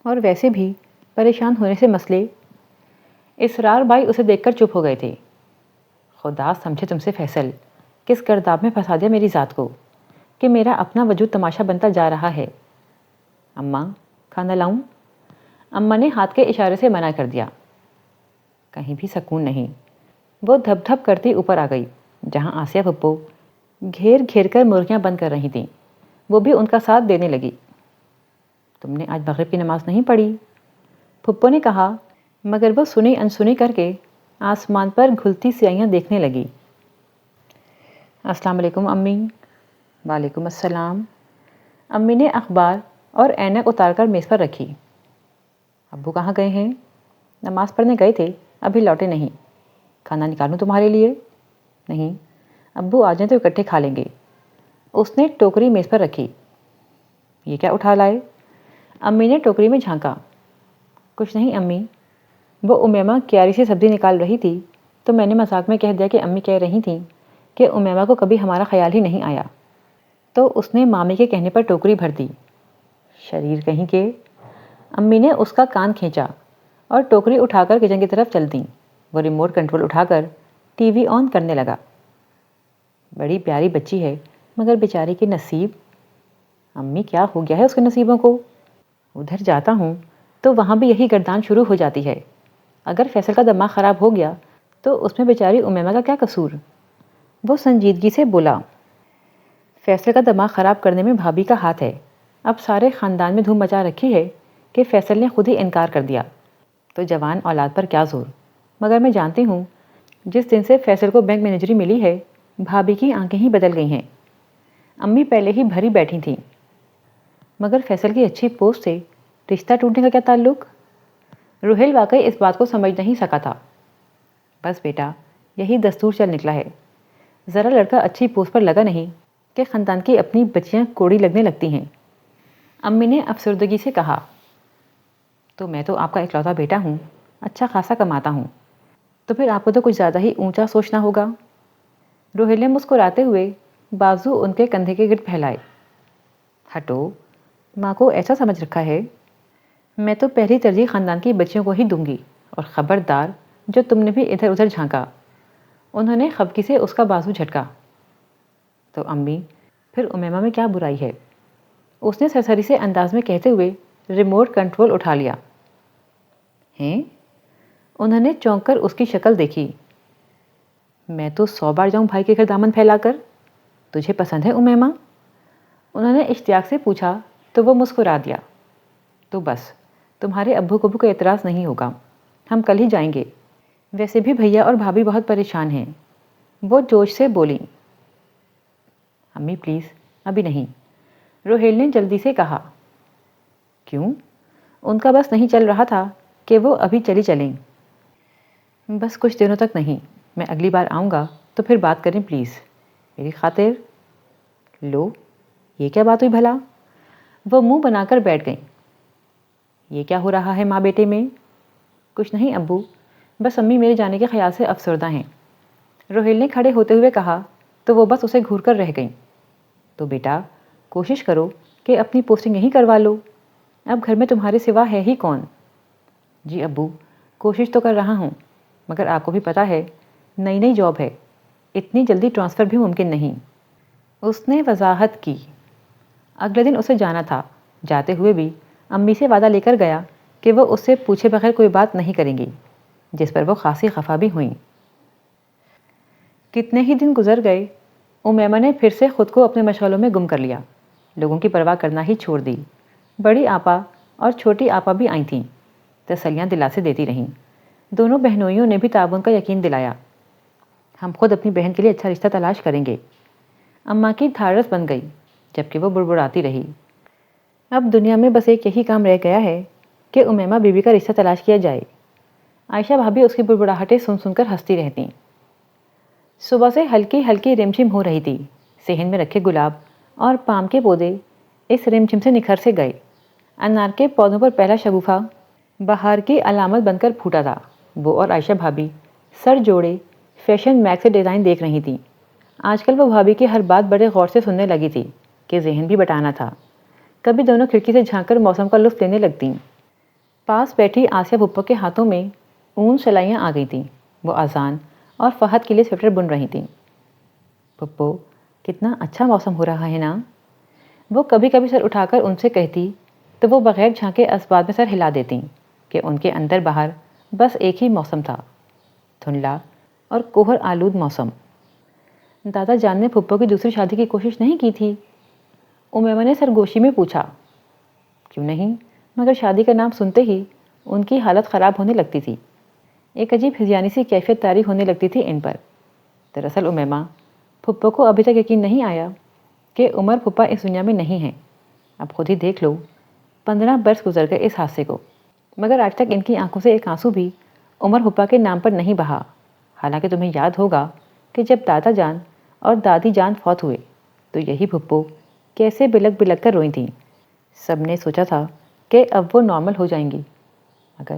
اور ویسے بھی پریشان ہونے سے مسئلے۔ اسرار بھائی اسے دیکھ کر چپ ہو گئے تھے۔ خدا سمجھے تم سے فیصل، کس گرداب میں پھنسا دیا میری ذات کو کہ میرا اپنا وجود تماشا بنتا جا رہا ہے۔ اماں کھانا لاؤں؟ اماں نے ہاتھ کے اشارے سے منع کر دیا۔ کہیں بھی سکون نہیں۔ وہ دھپ دھپ کرتی اوپر آ گئی جہاں آسیہ پھپھو گھیر گھیر کر مرغیاں بند کر رہی تھیں۔ وہ بھی ان کا ساتھ دینے لگی۔ تم نے آج مغرب کی نماز نہیں پڑھی؟ پھپھو نے کہا، مگر وہ سنی انسنی کر کے آسمان پر گھلتی سیاہیاں دیکھنے لگی۔ السلام علیکم امی۔ وعلیکم السلام۔ امی نے اخبار اور اینک اتار کر میز پر رکھی۔ ابو کہاں گئے ہیں؟ نماز پڑھنے گئے تھے، ابھی لوٹے نہیں۔ کھانا نکالوں تمہارے لیے؟ نہیں، ابو آ جائیں تو اکٹھے کھا لیں گے۔ اس نے ٹوکری میز پر رکھی۔ یہ کیا اٹھا لائے؟ امی نے ٹوکری میں جھانکا۔ کچھ نہیں امی، وہ امیمہ کیاری سے سبزی نکال رہی تھی تو میں نے مذاق میں کہہ دیا کہ امی کہہ رہی تھیں کہ امیمہ کو کبھی ہمارا خیال ہی نہیں آیا، تو اس نے مامی کے کہنے پر ٹوکری بھر دی۔ شریر کہیں کے۔ امی نے اس کا کان کھینچا اور ٹوکری اٹھا کر کچن کی طرف چل دیں۔ وہ ریموٹ کنٹرول اٹھا کر ٹی وی آن کرنے لگا۔ بڑی پیاری بچی ہے مگر بیچاری کے نصیب۔ امی کیا ہو گیا ہے اس کے نصیبوں کو؟ ادھر جاتا ہوں تو وہاں بھی یہی گردان شروع ہو جاتی ہے۔ اگر فیصل کا دماغ خراب ہو گیا تو اس میں بیچاری امیمہ کا کیا قصور؟ وہ سنجیدگی سے بولا، فیصل کا دماغ خراب کرنے میں بھابھی کا ہاتھ ہے۔ اب سارے خاندان میں دھوم مچا رکھی ہے کہ فیصل نے خود ہی انکار کر دیا تو جوان اولاد پر کیا زور۔ مگر میں جانتی ہوں جس دن سے فیصل کو بینک مینیجری ملی ہے بھابھی کی آنکھیں ہی بدل گئی ہیں۔ امی پہلے ہی بھری بیٹھی تھیں۔ مگر فیصل کی اچھی پوسٹ سے رشتہ ٹوٹنے کا کیا تعلق؟ روہیل واقعی اس بات کو سمجھ نہیں سکا تھا۔ بس بیٹا، یہی دستور چل نکلا ہے۔ ذرا لڑکا اچھی پوسٹ پر لگا نہیں کہ خاندان کی اپنی بچیاں کوڑی لگنے لگتی ہیں۔ امی نے افسردگی سے کہا، تو میں تو آپ کا اکلوتا بیٹا ہوں، اچھا خاصا کماتا ہوں، تو پھر آپ کو تو کچھ زیادہ ہی اونچا سوچنا ہوگا۔ روہیل نے مسکراتے ہوئے بازو ان کے کندھے کے گرد پھیلائے۔ ہٹو، ماں کو ایسا سمجھ رکھا ہے؟ میں تو پہلی ترجیح خاندان کی بچیوں کو ہی دوں گی، اور خبردار جو تم نے بھی ادھر ادھر جھانکا۔ انہوں نے خفگی سے اس کا بازو جھٹکا۔ تو امی، پھر امیمہ میں کیا برائی ہے؟ اس نے سرسری سے انداز میں کہتے ہوئے ریموٹ کنٹرول اٹھا لیا۔ ہیں؟ انہوں نے چونک کر اس کی شکل دیکھی۔ میں تو 100 بار جاؤں بھائی کے گھر دامن پھیلا کر؟ تجھے پسند ہے امیمہ؟ انہوں نے اشتیاق سے پوچھا تو وہ مسکرا دیا۔ تو بس تمہارے ابو کو بھی کوئی اعتراض نہیں ہوگا، ہم کل ہی جائیں گے۔ ویسے بھی بھیا اور بھابھی بہت پریشان ہیں۔ وہ جوش سے بولیں۔ امی پلیز، ابھی نہیں، روہیل نے جلدی سے کہا۔ کیوں؟ ان کا بس نہیں چل رہا تھا کہ وہ ابھی چلی چلیں۔ بس کچھ دنوں تک نہیں، میں اگلی بار آؤں گا تو پھر بات کریں پلیز، میری خاطر۔ لو، یہ کیا بات ہوئی بھلا؟ وہ منہ بنا کر بیٹھ گئیں۔ یہ کیا ہو رہا ہے ماں بیٹے میں؟ کچھ نہیں ابو، بس امی میرے جانے کے خیال سے افسردہ ہیں۔ روہیل نے کھڑے ہوتے ہوئے کہا تو وہ بس اسے گھور کر رہ گئیں۔ تو بیٹا کوشش کرو کہ اپنی پوسٹنگ یہیں کروا لو، اب گھر میں تمہارے سوا ہے ہی کون؟ جی ابو، کوشش تو کر رہا ہوں، مگر آپ کو بھی پتہ ہے نئی نئی جاب ہے، اتنی جلدی ٹرانسفر بھی ممکن نہیں۔ اس نے وضاحت کی۔ اگلے دن اسے جانا تھا، جاتے ہوئے بھی امی سے وعدہ لے کر گیا کہ وہ اس سے پوچھے بغیر کوئی بات نہیں کریں گی، جس پر وہ خاصی خفا بھی ہوئیں۔ کتنے ہی دن گزر گئے، امیمہ نے پھر سے خود کو اپنے مشغلوں میں گم کر لیا، لوگوں کی پرواہ کرنا ہی چھوڑ دی۔ بڑی آپا اور چھوٹی آپا بھی آئی تھیں، تسلیاں دلاسے دیتی رہیں۔ دونوں بہنوئیوں نے بھی تعاون کا یقین دلایا۔ ہم خود اپنی بہن کے لیے اچھا رشتہ تلاش کریں گے۔ اماں کی دھاڑس بن گئی، جبکہ وہ بڑبڑاتی رہی۔ اب دنیا میں بس ایک یہی کام رہ گیا ہے کہ امیمہ بی بی کا رشتہ تلاش کیا جائے۔ عائشہ بھابھی اس کی بڑبڑاہٹیں سن سن کر ہنستی رہتیں۔ صبح سے ہلکی ہلکی رمجھم ہو رہی تھی۔ صحن میں رکھے گلاب اور پام کے پودے اس رمجھم سے نکھر سے گئے۔ انار کے پودوں پر پہلا شگوفہ بہار کی علامت بن کر پھوٹا تھا۔ وہ اور عائشہ بھابھی سر جوڑے فیشن میگ سے ڈیزائن دیکھ رہی تھیں۔ آج کل وہ بھابھی کی ہر بات بڑے غور سے سننے لگی تھی کہ ذہن بھی بٹانا تھا۔ کبھی دونوں کھڑکی سے جھانک کر موسم کا لطف لینے لگتیں۔ پاس بیٹھی آسیہ پھپھو کے ہاتھوں میں اون سلائیاں آ گئی تھیں۔ وہ اذان اور فہد کے لیے سویٹر بن رہی تھیں۔ پھپھو، کتنا اچھا موسم ہو رہا ہے نا؟ وہ کبھی کبھی سر اٹھا کر ان سے کہتی تو وہ بغیر جھانکے اسباب میں سر ہلا دیتیں کہ ان کے اندر باہر بس ایک ہی موسم تھا، دھندلا اور کوہر آلود موسم۔ دادا جان نے پھپھو کی دوسری شادی کی کوشش نہیں کی تھی؟ امیمہ نے سرگوشی میں پوچھا۔ کیوں نہیں، مگر شادی کا نام سنتے ہی ان کی حالت خراب ہونے لگتی تھی۔ ایک عجیب ہذیانی سی کیفیت طاری ہونے لگتی تھی ان پر۔ دراصل امیمہ، پھپھو کو ابھی تک یقین نہیں آیا کہ عمر پھپھا اس دنیا میں نہیں ہیں۔ اب خود ہی دیکھ لو، 15 برس گزر گئے اس حادثے کو، مگر آج تک ان کی آنکھوں سے ایک آنسو بھی عمر پھپھا کے نام پر نہیں بہا۔ حالانکہ تمہیں یاد ہوگا کہ جب دادا جان اور دادی جان فوت ہوئے تو یہی پھپھو کیسے بلک بلک کر روئی تھیں۔ سب نے سوچا تھا کہ اب وہ نارمل ہو جائیں گی، مگر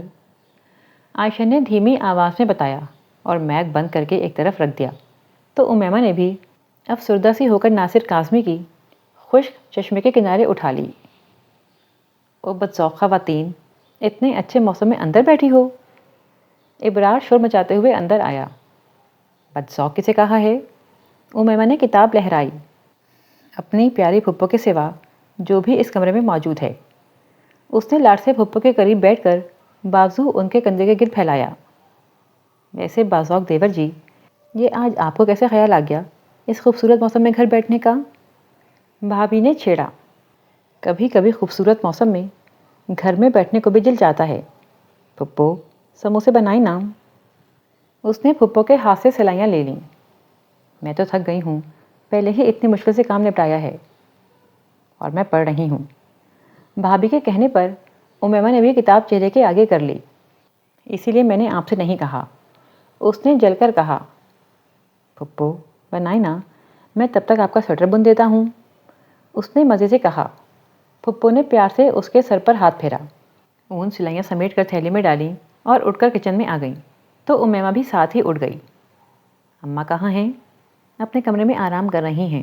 عائشہ نے دھیمی آواز میں بتایا اور میک بند کر کے ایک طرف رکھ دیا تو امیمہ نے بھی افسردہ سی ہو کر ناصر کاظمی کی خشک چشمے کے کنارے اٹھا لی۔ او بدذوق خواتین، اتنے اچھے موسم میں اندر بیٹھی ہو؟ ابرار شور مچاتے ہوئے اندر آیا۔ بدذوق کسے کہا ہے؟ امیمہ نے کتاب لہرائی۔ اپنی پیاری پھپھو کے سوا جو بھی اس کمرے میں موجود ہے۔ اس نے لاڈ سے پھپھو کے قریب بیٹھ کر بازو ان کے کندھے کے گرد پھیلایا۔ ویسے باذوق دیور جی، یہ آج آپ کو کیسے خیال آ گیا اس خوبصورت موسم میں گھر بیٹھنے کا؟ بھابھی نے چھیڑا۔ کبھی کبھی خوبصورت موسم میں گھر میں بیٹھنے کو بھی دل چاہتا ہے۔ پھپھو، سموسے بنائی نا؟ اس نے پھپھو کے ہاتھ سے سلائیاں لے لیں۔ میں تو تھک گئی ہوں، پہلے ہی اتنی مشکل سے کام نپٹایا ہے، اور میں پڑھ رہی ہوں۔ بھابھی کے کہنے پر امیمہ نے بھی کتاب چہرے کے آگے کر لی۔ اسی لیے میں نے آپ سے نہیں کہا، اس نے جل کر کہا۔ پھپھو، بنائی نا، میں تب تک آپ کا سویٹر بن دیتا ہوں، اس نے مزے سے کہا۔ پھپھو نے پیار سے اس کے سر پر ہاتھ پھیرا۔ اون سلائیاں سمیٹ کر تھیلی میں ڈالیں اور اٹھ کر کچن میں آ گئیں تو امیمہ بھی ساتھ ہی اٹھ گئی۔ اماں کہاں ہیں؟ اپنے کمرے میں آرام کر رہی ہیں،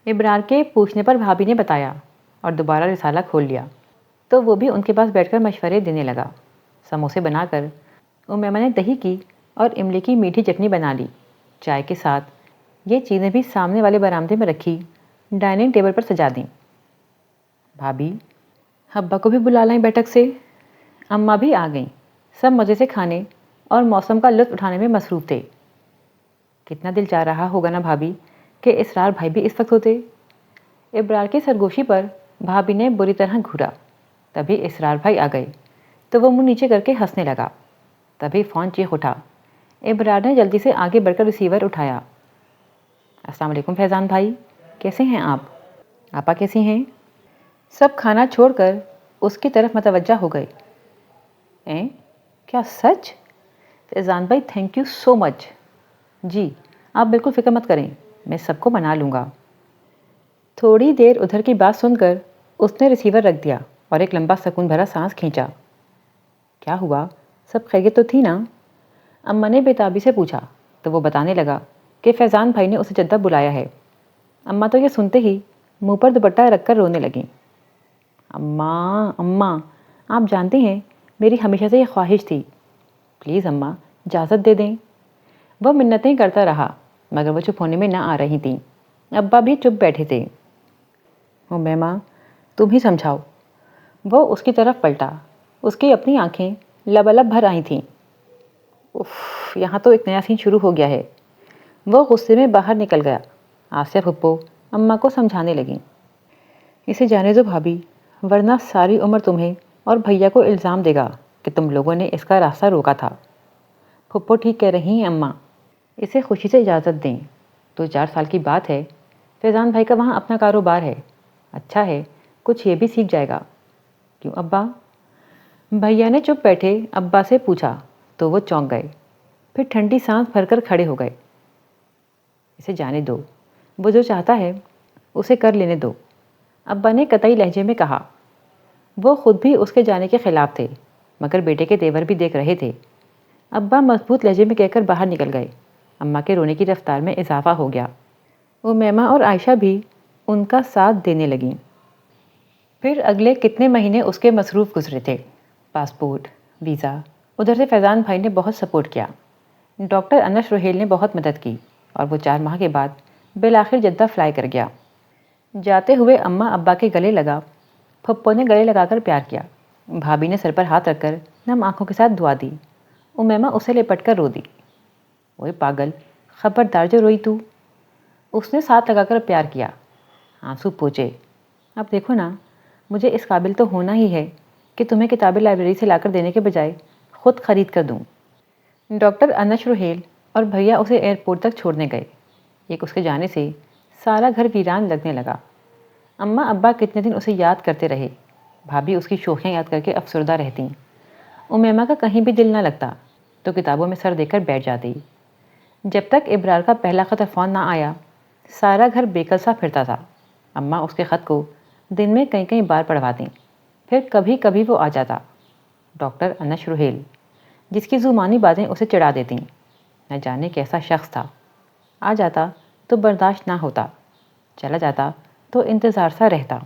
ابرار کے پوچھنے پر بھابھی نے بتایا اور دوبارہ رسالہ کھول لیا تو وہ بھی ان کے پاس بیٹھ کر مشورے دینے لگا۔ سموسے بنا کر امیمہ نے دہی کی اور املی کی میٹھی چٹنی بنا لی۔ چائے کے ساتھ یہ چیزیں بھی سامنے والے برآمدے میں رکھی ڈائننگ ٹیبل پر سجا دیں۔ بھابھی، ابا کو بھی بلا لائیں بیٹھک سے۔ اماں بھی آ گئیں۔ سب مزے سے کھانے اور موسم کا لطف اٹھانے میں مصروف تھے۔ کتنا دل چاہ رہا ہوگا نا بھابھی کہ اسرار بھائی بھی اس وقت ہوتے۔ ابرار کی سرگوشی پر بھابھی نے بری طرح گھورا۔ تبھی اسرار بھائی آ گئے تو وہ منہ نیچے کر کے ہنسنے لگا۔ تبھی فون چیخ اٹھا۔ ابرار نے جلدی سے آگے بڑھ کر ریسیور اٹھایا۔ السلام علیکم فیضان بھائی، کیسے ہیں آپ؟ آپا کیسی ہیں؟ سب کھانا چھوڑ کر اس کی طرف متوجہ ہو گئے۔ کیا سچ؟ فیضان بھائی تھینک یو سو مچ۔ جی آپ بالکل فکر مت کریں، میں سب کو منا لوں گا۔ تھوڑی دیر ادھر کی بات سن کر اس نے ریسیور رکھ دیا اور ایک لمبا سکون بھرا سانس کھینچا۔ کیا ہوا، سب خیریت تو تھی نا؟ اماں نے بےتابی سے پوچھا تو وہ بتانے لگا کہ فیضان بھائی نے اسے جدہ بلایا ہے۔ اماں تو یہ سنتے ہی منہ پر دوپٹہ رکھ کر رونے لگیں۔ اماں آپ جانتے ہیں میری ہمیشہ سے یہ خواہش تھی، پلیز اماں اجازت دے دیں۔ وہ منتیں کرتا رہا مگر وہ چپ ہونے میں نہ آ رہی تھیں۔ ابا بھی چپ بیٹھے تھے۔ امیمہ، تم ہی سمجھاؤ۔ وہ اس کی طرف پلٹا۔ اس کی اپنی آنکھیں لبالب بھر آئی تھیں۔ اف، یہاں تو ایک نیا سین شروع ہو گیا ہے۔ وہ غصے میں باہر نکل گیا۔ آسیہ پھپھو اماں کو سمجھانے لگیں۔ اسے جانے دو بھابھی، ورنہ ساری عمر تمہیں اور بھیا کو الزام دے گا کہ تم لوگوں نے اس کا راستہ روکا تھا۔ پھپھو ٹھیک کہہ رہی ہیں اماں، اسے خوشی سے اجازت دیں۔ 2-4 سال کی بات ہے، فیضان بھائی کا وہاں اپنا کاروبار ہے، اچھا ہے کچھ یہ بھی سیکھ جائے گا۔ کیوں ابا؟ بھیا نے چپ بیٹھے ابا سے پوچھا تو وہ چونک گئے، پھر ٹھنڈی سانس بھر کر کھڑے ہو گئے۔ اسے جانے دو، وہ جو چاہتا ہے اسے کر لینے دو، ابا نے قطعی لہجے میں کہا۔ وہ خود بھی اس کے جانے کے خلاف تھے مگر بیٹے کے تیور بھی دیکھ رہے تھے۔ ابا مضبوط لہجے میں کہہ کر باہر نکل گئے۔ اماں کے رونے کی رفتار میں اضافہ ہو گیا۔ امیمہ اور عائشہ بھی ان کا ساتھ دینے لگیں۔ پھر اگلے کتنے مہینے اس کے مصروف گزرے تھے۔ پاسپورٹ، ویزا، ادھر سے فیضان بھائی نے بہت سپورٹ کیا۔ ڈاکٹر انش روہیل نے بہت مدد کی اور وہ 4 ماہ کے بعد بالآخر جدہ فلائی کر گیا۔ جاتے ہوئے اماں ابا کے گلے لگا، پھپھو نے گلے لگا کر پیار کیا، بھابھی نے سر پر ہاتھ رکھ کر نم آنکھوں کے ساتھ دعا دی، امیمہ اسے لپٹ کر رو دی۔ اوئے پاگل، خبردار جو روئی تو۔ اس نے ساتھ لگا کر پیار کیا، آنسو پوچھے۔ اب دیکھو نا، مجھے اس قابل تو ہونا ہی ہے کہ تمہیں کتابیں لائبریری سے لا کر دینے کے بجائے خود خرید کر دوں۔ ڈاکٹر انش روہیل اور بھیا اسے ایئرپورٹ تک چھوڑنے گئے۔ ایک اس کے جانے سے سارا گھر ویران لگنے لگا۔ اماں ابا کتنے دن اسے یاد کرتے رہے، بھابھی اس کی شوخیاں یاد کر کے افسردہ رہتیں۔ امیمہ کا کہیں بھی دل نہ لگتا تو کتابوں میں سر دے کر بیٹھ جاتی۔ جب تک ابرار کا پہلا خط فون نہ آیا، سارا گھر بےکل سا پھرتا تھا۔ اماں اس کے خط کو دن میں کئی بار پڑھواتی، پھر کبھی کبھی وہ آ جاتا، ڈاکٹر انش روہیل، جس کی زبانی باتیں اسے چڑھا دیتیں۔ نہ جانے کیسا شخص تھا، آ جاتا تو برداشت نہ ہوتا، چلا جاتا تو انتظار سا رہتا۔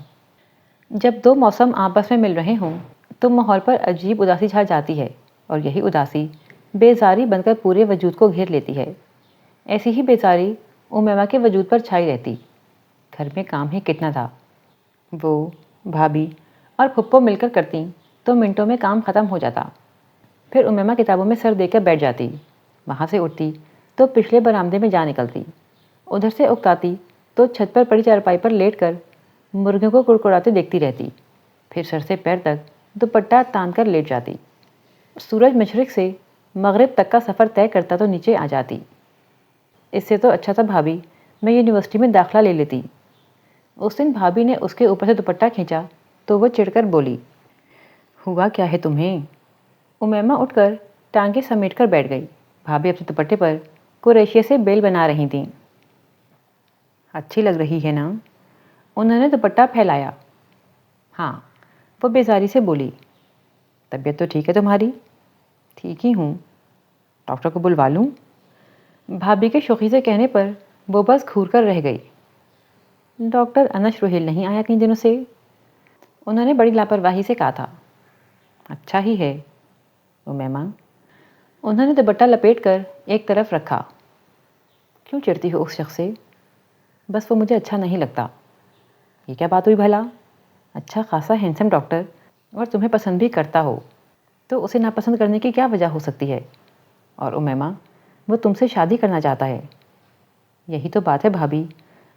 جب 2 موسم آپس میں مل رہے ہوں تو ماحول پر عجیب اداسی چھا جاتی ہے، اور یہی اداسی بیزاری بن کر پورے وجود کو گھیر لیتی ہے۔ ایسی ہی بیزاری امیمہ کے وجود پر چھائی رہتی۔ گھر میں کام ہی کتنا تھا، وہ، بھابھی اور پھپھو مل کر کرتیں تو منٹوں میں کام ختم ہو جاتا۔ پھر امیمہ کتابوں میں سر دے کر بیٹھ جاتی، وہاں سے اٹھتی تو پچھلے برآمدے میں جا نکلتی، ادھر سے اکتاتی تو چھت پر پڑی چارپائی پر لیٹ کر مرغیوں کو کڑکڑاتے دیکھتی رہتی، پھر سر سے پیر تک دوپٹہ تان کر لیٹ جاتی۔ سورج مشرق سے مغرب تک کا سفر طے کرتا تو نیچے آ جاتی۔ اس سے تو اچھا تھا بھابھی میں یونیورسٹی میں داخلہ لے لیتی۔ اس دن بھابھی نے اس کے اوپر سے دوپٹہ کھینچا تو وہ چڑھ کر بولی، ہوا کیا ہے تمہیں؟ امیمہ اٹھ کر ٹانگیں سمیٹ کر بیٹھ گئی۔ بھابھی اپنے دوپٹے پر کریشے سے بیل بنا رہی تھیں۔ اچھی لگ رہی ہے نا؟ انہوں نے دوپٹہ پھیلایا۔ ہاں، وہ بیزاری سے بولی۔ طبیعت تو ٹھیک ہے تمہاری؟ ٹھیک ہی ہوں۔ ڈاکٹر کو بلوا لوں؟ بھابھی کے شوخی سے کہنے پر وہ بس گھور کر رہ گئی۔ ڈاکٹر انش روہیل نہیں آیا کئی دنوں سے؟ انہوں نے بڑی لاپرواہی سے کہا تھا۔ اچھا ہی ہے۔ امیمہ، انہوں نے دوپٹہ لپیٹ کر ایک طرف رکھا۔ کیوں چڑھتی ہو اس شخص سے؟ بس وہ مجھے اچھا نہیں لگتا۔ یہ کیا بات ہوئی بھلا؟ اچھا خاصا ہینڈسم ڈاکٹر، اور تمہیں پسند بھی کرتا ہو تو اسے ناپسند کرنے کی کیا وجہ ہو سکتی ہے؟ اور امیمہ، وہ تم سے شادی کرنا چاہتا ہے۔ یہی تو بات ہے بھابھی،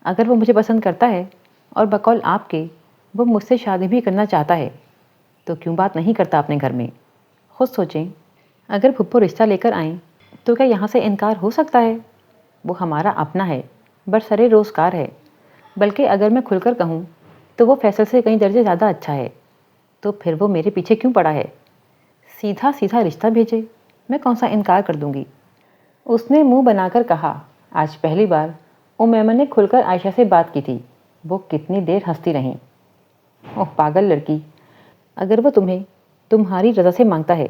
اگر وہ مجھے پسند کرتا ہے اور بقول آپ کے وہ مجھ سے شادی بھی کرنا چاہتا ہے تو کیوں بات نہیں کرتا اپنے گھر میں؟ خود سوچیں، اگر پھپھو رشتہ لے کر آئیں تو کیا یہاں سے انکار ہو سکتا ہے؟ وہ ہمارا اپنا ہے، برسر روزگار ہے، بلکہ اگر میں کھل کر کہوں تو وہ فیصل سے کئی درجے زیادہ اچھا ہے، تو پھر وہ میرے پیچھے کیوں پڑا ہے؟ سیدھا سیدھا رشتہ بھیجے، میں کون سا انکار کر دوں گی؟ اس نے منہ بنا کر کہا۔ آج پہلی بار امیمہ نے کھل کر عائشہ سے بات کی تھی۔ وہ کتنی دیر ہنستی رہیں۔ اوہ پاگل لڑکی، اگر وہ تمہیں تمہاری رضا سے مانگتا ہے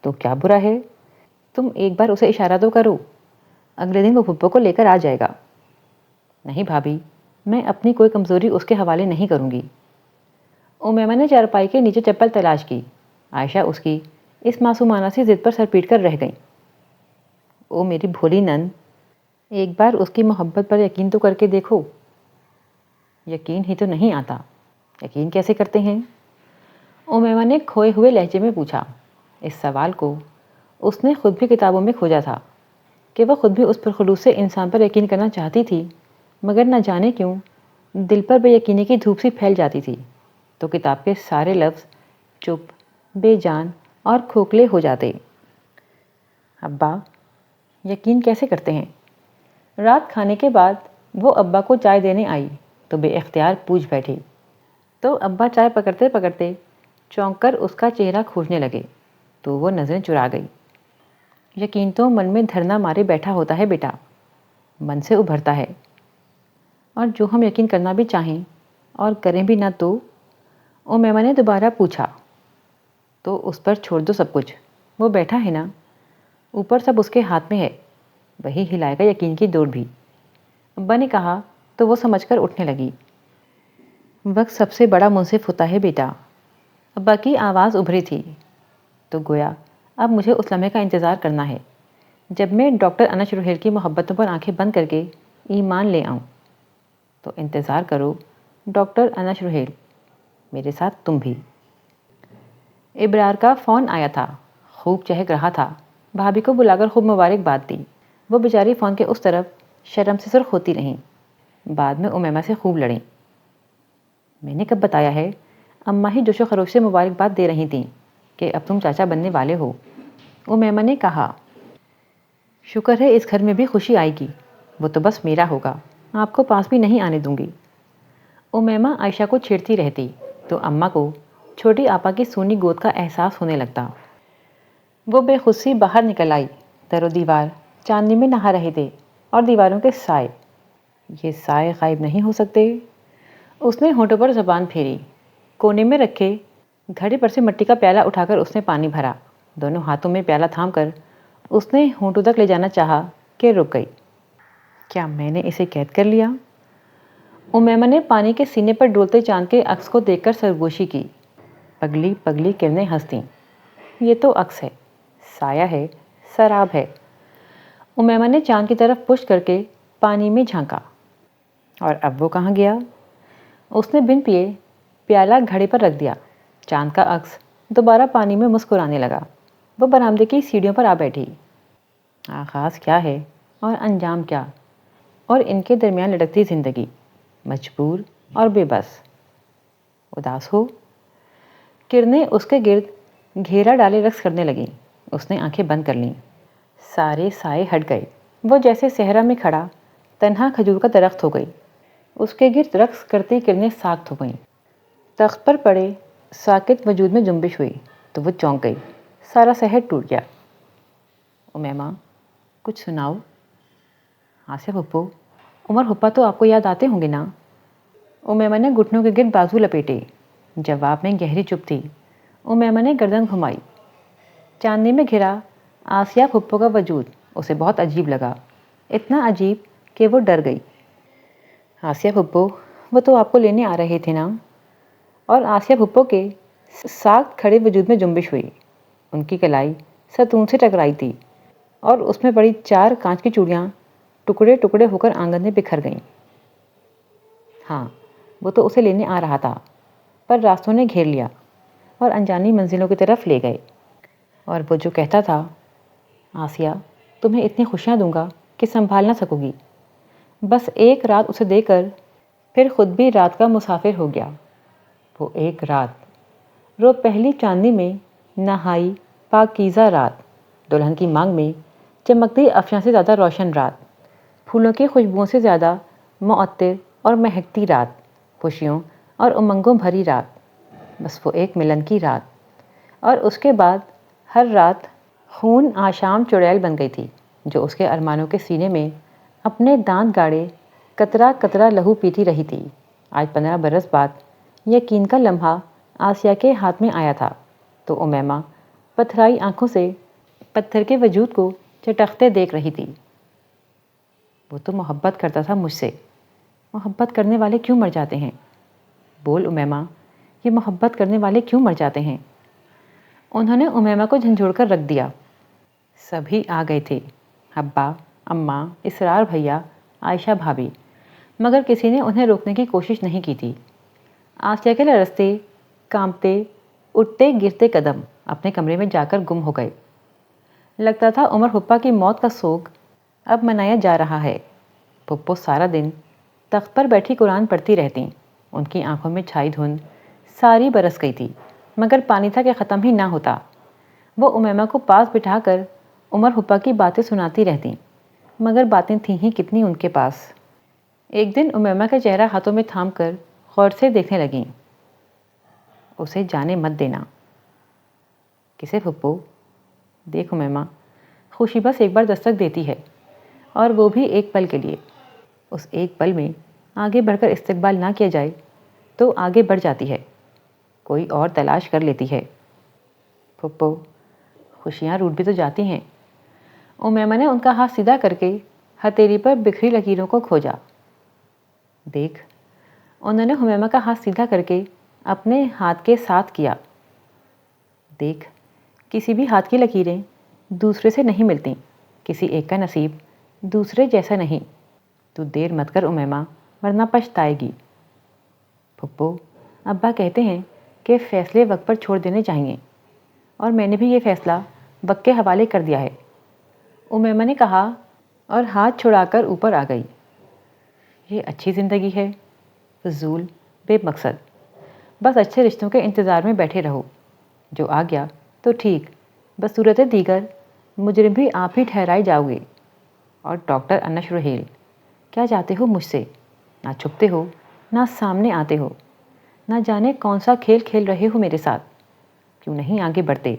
تو کیا برا ہے؟ تم ایک بار اسے اشارہ تو کرو، اگلے دن وہ پھپھو کو لے کر آ جائے گا۔ نہیں بھابھی، میں اپنی کوئی کمزوری اس کے حوالے نہیں کروں گی۔ امیمہ نے چارپائی کے نیچے چپل تلاش کی۔ عائشہ اس کی اس معصومانہ سی ضد پر سر پیٹ کر رہ گئیں۔ او میری بھولی نند، ایک بار اس کی محبت پر یقین تو کر کے دیکھو۔ یقین ہی تو نہیں آتا، یقین کیسے کرتے ہیں؟ امیمہ نے کھوئے ہوئے لہجے میں پوچھا۔ اس سوال کو اس نے خود بھی کتابوں میں کھوجا تھا کہ وہ خود بھی اس پرخلوص سے انسان پر یقین کرنا چاہتی تھی، مگر نہ جانے کیوں دل پر بے یقینی کی دھوپ سی پھیل جاتی تھی تو کتاب کے سارے لفظ چپ، بے جان اور کھوکھلے ہو جاتے۔ ابا، یقین کیسے کرتے ہیں؟ رات کھانے کے بعد وہ ابا کو چائے دینے آئی تو بے اختیار پوچھ بیٹھی، تو ابا چائے پکڑتے پکڑتے چونک کر اس کا چہرہ کھوجنے لگے تو وہ نظریں چرا گئی۔ یقین تو من میں دھرنا مارے بیٹھا ہوتا ہے بیٹا، من سے ابھرتا ہے، اور جو ہم یقین کرنا بھی چاہیں اور کریں بھی نہ تو؟ امیمہ نے دوبارہ پوچھا۔ تو اس پر چھوڑ دو سب کچھ، وہ بیٹھا ہے نا، اوپر سب اس کے ہاتھ میں ہے، وہی ہلائے گا یقین کی ڈور بھی۔ ابا نے کہا تو وہ سمجھ کر اٹھنے لگی۔ وقت سب سے بڑا منصف ہوتا ہے بیٹا۔ ابا کی آواز ابھری تھی تو گویا اب مجھے اس لمحے کا انتظار کرنا ہے جب میں ڈاکٹر انش روہیل کی محبتوں پر آنکھیں بند کر کے ایمان لے آؤں۔ تو انتظار کرو ڈاکٹر انش روہیل، میرے ساتھ تم بھی۔ ابرار کا فون آیا تھا، خوب چہک رہا تھا۔ بھابھی کو بلا کر خوب مبارکباد دی۔ وہ بیچاری فون کے اس طرف شرم سے سرخ ہوتی رہیں۔ بعد میں امیمہ سے خوب لڑیں۔ میں نے کب بتایا ہے؟ اماں ہی جوش و خروش سے مبارکباد دے رہی تھیں کہ اب تم چاچا بننے والے ہو۔ امیمہ نے کہا، شکر ہے اس گھر میں بھی خوشی آئے گی، وہ تو بس میرا ہوگا، آپ کو پاس بھی نہیں آنے دوں گی۔ امیمہ عائشہ کو چھیڑتی رہتی تو اماں کو چھوٹی آپا کی سونی گود کا احساس ہونے لگتا۔ وہ بے خود سی باہر نکل آئی۔ در و دیوار چاندنی میں نہا رہے تھے اور دیواروں کے سائے، یہ سائے غائب نہیں ہو سکتے۔ اس نے ہونٹوں پر زبان پھیری۔ کونے میں رکھے گھڑے پر سے مٹی کا پیالہ اٹھا کر اس نے پانی بھرا۔ دونوں ہاتھوں میں پیالہ تھام کر اس نے ہونٹوں تک لے جانا چاہا کہ رک گئی۔ کیا میں نے اسے قید کر لیا؟ امیمہ نے پانی کے سینے پر ڈولتے چاند کے عکس کو دیکھ کر سرگوشی کی۔ پگلی پگلی کرنیں ہنستیں۔ یہ تو عکس ہے، سایہ ہے، سراب ہے۔ امیمہ نے چاند کی طرف پشت کر کے پانی میں جھانکا۔ اور اب وہ کہاں گیا؟ اس نے بن پیے پیالہ گھڑے پر رکھ دیا۔ چاند کا عکس دوبارہ پانی میں مسکرانے لگا۔ وہ برآمدے کی سیڑھیوں پر آ بیٹھی۔ آغاز کیا ہے اور انجام کیا، اور ان کے درمیان لٹکتی زندگی، مجبور اور بے بس۔ اداس ہو؟ کرنیں اس کے گرد گھیرا ڈالے رقص کرنے لگیں۔ اس نے آنکھیں بند کر لیں۔ سارے سائے ہٹ گئے۔ وہ جیسے صحرا میں کھڑا تنہا کھجور کا درخت ہو گئی۔ اس کے گرد رقص کرتی کرنیں ساکت ہو گئیں۔ تخت پر پڑے ساکت وجود میں جنبش ہوئی تو وہ چونک گئی۔ سارا سحر ٹوٹ گیا۔ امیمہ، کچھ سناؤ۔ آسیہ پھپھو، عمر پھپھا تو آپ کو یاد آتے ہوں گے نا؟ امیمہ نے گھٹنوں کے گرد بازو لپیٹے۔ جواب میں گہری چپ تھی۔ امیمہ نے گردن گھمائی۔ چاندنی میں گھرا آسیہ پھپھو کا وجود اسے بہت عجیب لگا، اتنا عجیب کہ وہ ڈر گئی۔ آسیہ پھپھو، وہ تو آپ کو لینے آ رہے تھے نا؟ اور آسیہ پھپھو کے ساکت کھڑے وجود میں جنبش ہوئی۔ ان کی کلائی ستون سے ٹکرائی تھی اور اس میں پڑی 4 کانچ کی چوڑیاں ٹکڑے ٹکڑے ہو کر آنگن میں بکھر گئیں۔ ہاں، وہ تو اسے لینے آ رہا تھا، پر راستوں نے گھیر لیا اور انجانی منزلوں کی طرف لے گئے۔ اور وہ جو کہتا تھا، آسیہ، تمہیں اتنی خوشیاں دوں گا کہ سنبھال نہ سکو گی، بس ایک رات اسے دے کر پھر خود بھی رات کا مسافر ہو گیا۔ وہ ایک رات، رو پہلی چاندنی میں نہائی پاکیزہ رات، دلہن کی مانگ میں چمکتی افشاں سے زیادہ روشن رات، پھولوں کی خوشبوؤں سے زیادہ معطر اور مہکتی رات، خوشیوں اور امنگوں بھری رات، بس وہ ایک ملن کی رات۔ اور اس کے بعد ہر رات خون آشام چڑیل بن گئی تھی جو اس کے ارمانوں کے سینے میں اپنے دانت گاڑے قطرہ قطرہ لہو پیتی رہی تھی۔ آج 15 برس بعد یقین کا لمحہ آسیہ کے ہاتھ میں آیا تھا تو امیمہ پتھرائی آنکھوں سے پتھر کے وجود کو چٹکتے دیکھ رہی تھی۔ وہ تو محبت کرتا تھا مجھ سے۔ محبت کرنے والے کیوں مر جاتے ہیں؟ بول امیمہ، یہ محبت کرنے والے کیوں مر جاتے ہیں؟ انہوں نے امیمہ کو جھنجھوڑ کر رکھ دیا۔ سبھی آ گئے تھے، ابا، اماں، اسرار بھیا، عائشہ بھابھی، مگر کسی نے انہیں روکنے کی کوشش نہیں کی تھی۔ آسیہ کے لرزتے، کانپتے، اٹھتے گرتے قدم اپنے کمرے میں جا کر گم ہو گئے۔ لگتا تھا عمر پھپھا کی موت کا سوگ اب منایا جا رہا ہے۔ پھپھو سارا دن تخت پر بیٹھی قرآن پڑھتی رہتیں۔ ان کی آنکھوں میں چھائی دھند ساری برس گئی تھی، مگر پانی تھا کہ ختم ہی نہ ہوتا۔ وہ امیمہ کو پاس بٹھا کر عمر پھپھا کی باتیں سناتی رہتیں، مگر باتیں تھیں ہی کتنی ان کے پاس۔ ایک دن امیمہ کا چہرہ ہاتھوں میں تھام کر غور سے دیکھنے لگیں۔ اسے جانے مت دینا۔ کسے پھپھو؟ دیکھ امیمہ، خوشی بس ایک بار دستک دیتی ہے، اور وہ بھی ایک پل کے لیے۔ اس ایک پل میں آگے بڑھ کر استقبال نہ کیا جائے تو آگے بڑھ جاتی ہے، کوئی اور تلاش کر لیتی ہے۔ پھپھو، خوشیاں روٹ بھی تو جاتی ہیں۔ امیمہ نے ان کا ہاتھ سیدھا کر کے ہتھیلی پر بکھری لکیروں کو کھوجا۔ دیکھ، انہوں نے ہمیمہ کا ہاتھ سیدھا کر کے اپنے ہاتھ کے ساتھ کیا۔ دیکھ، کسی بھی ہاتھ کی لکیریں دوسرے سے نہیں ملتی، کسی ایک کا نصیب دوسرے جیسا نہیں۔ تو دیر مت کر امیمہ، ورنہ پچھتائے گی۔ پھپھو، ابا کہتے ہیں کہ فیصلے وقت پر چھوڑ دینے چاہیے، اور میں نے بھی یہ فیصلہ وقت کے حوالے کر دیا ہے، امیمہ نے کہا اور ہاتھ چھڑا کر اوپر آ گئی۔ یہ اچھی زندگی ہے، فضول، بے مقصد، بس اچھے رشتوں کے انتظار میں بیٹھے رہو، جو آ گیا تو ٹھیک، بس صورت دیگر مجرم بھی آپ ہی ٹھہرائے جاؤ گے۔ اور ڈاکٹر انش رحیل، کیا چاہتے ہو مجھ سے؟ نہ چھپتے ہو، نہ سامنے آتے ہو، نہ جانے کون سا کھیل کھیل رہے ہو میرے ساتھ۔ کیوں نہیں آگے بڑھتے؟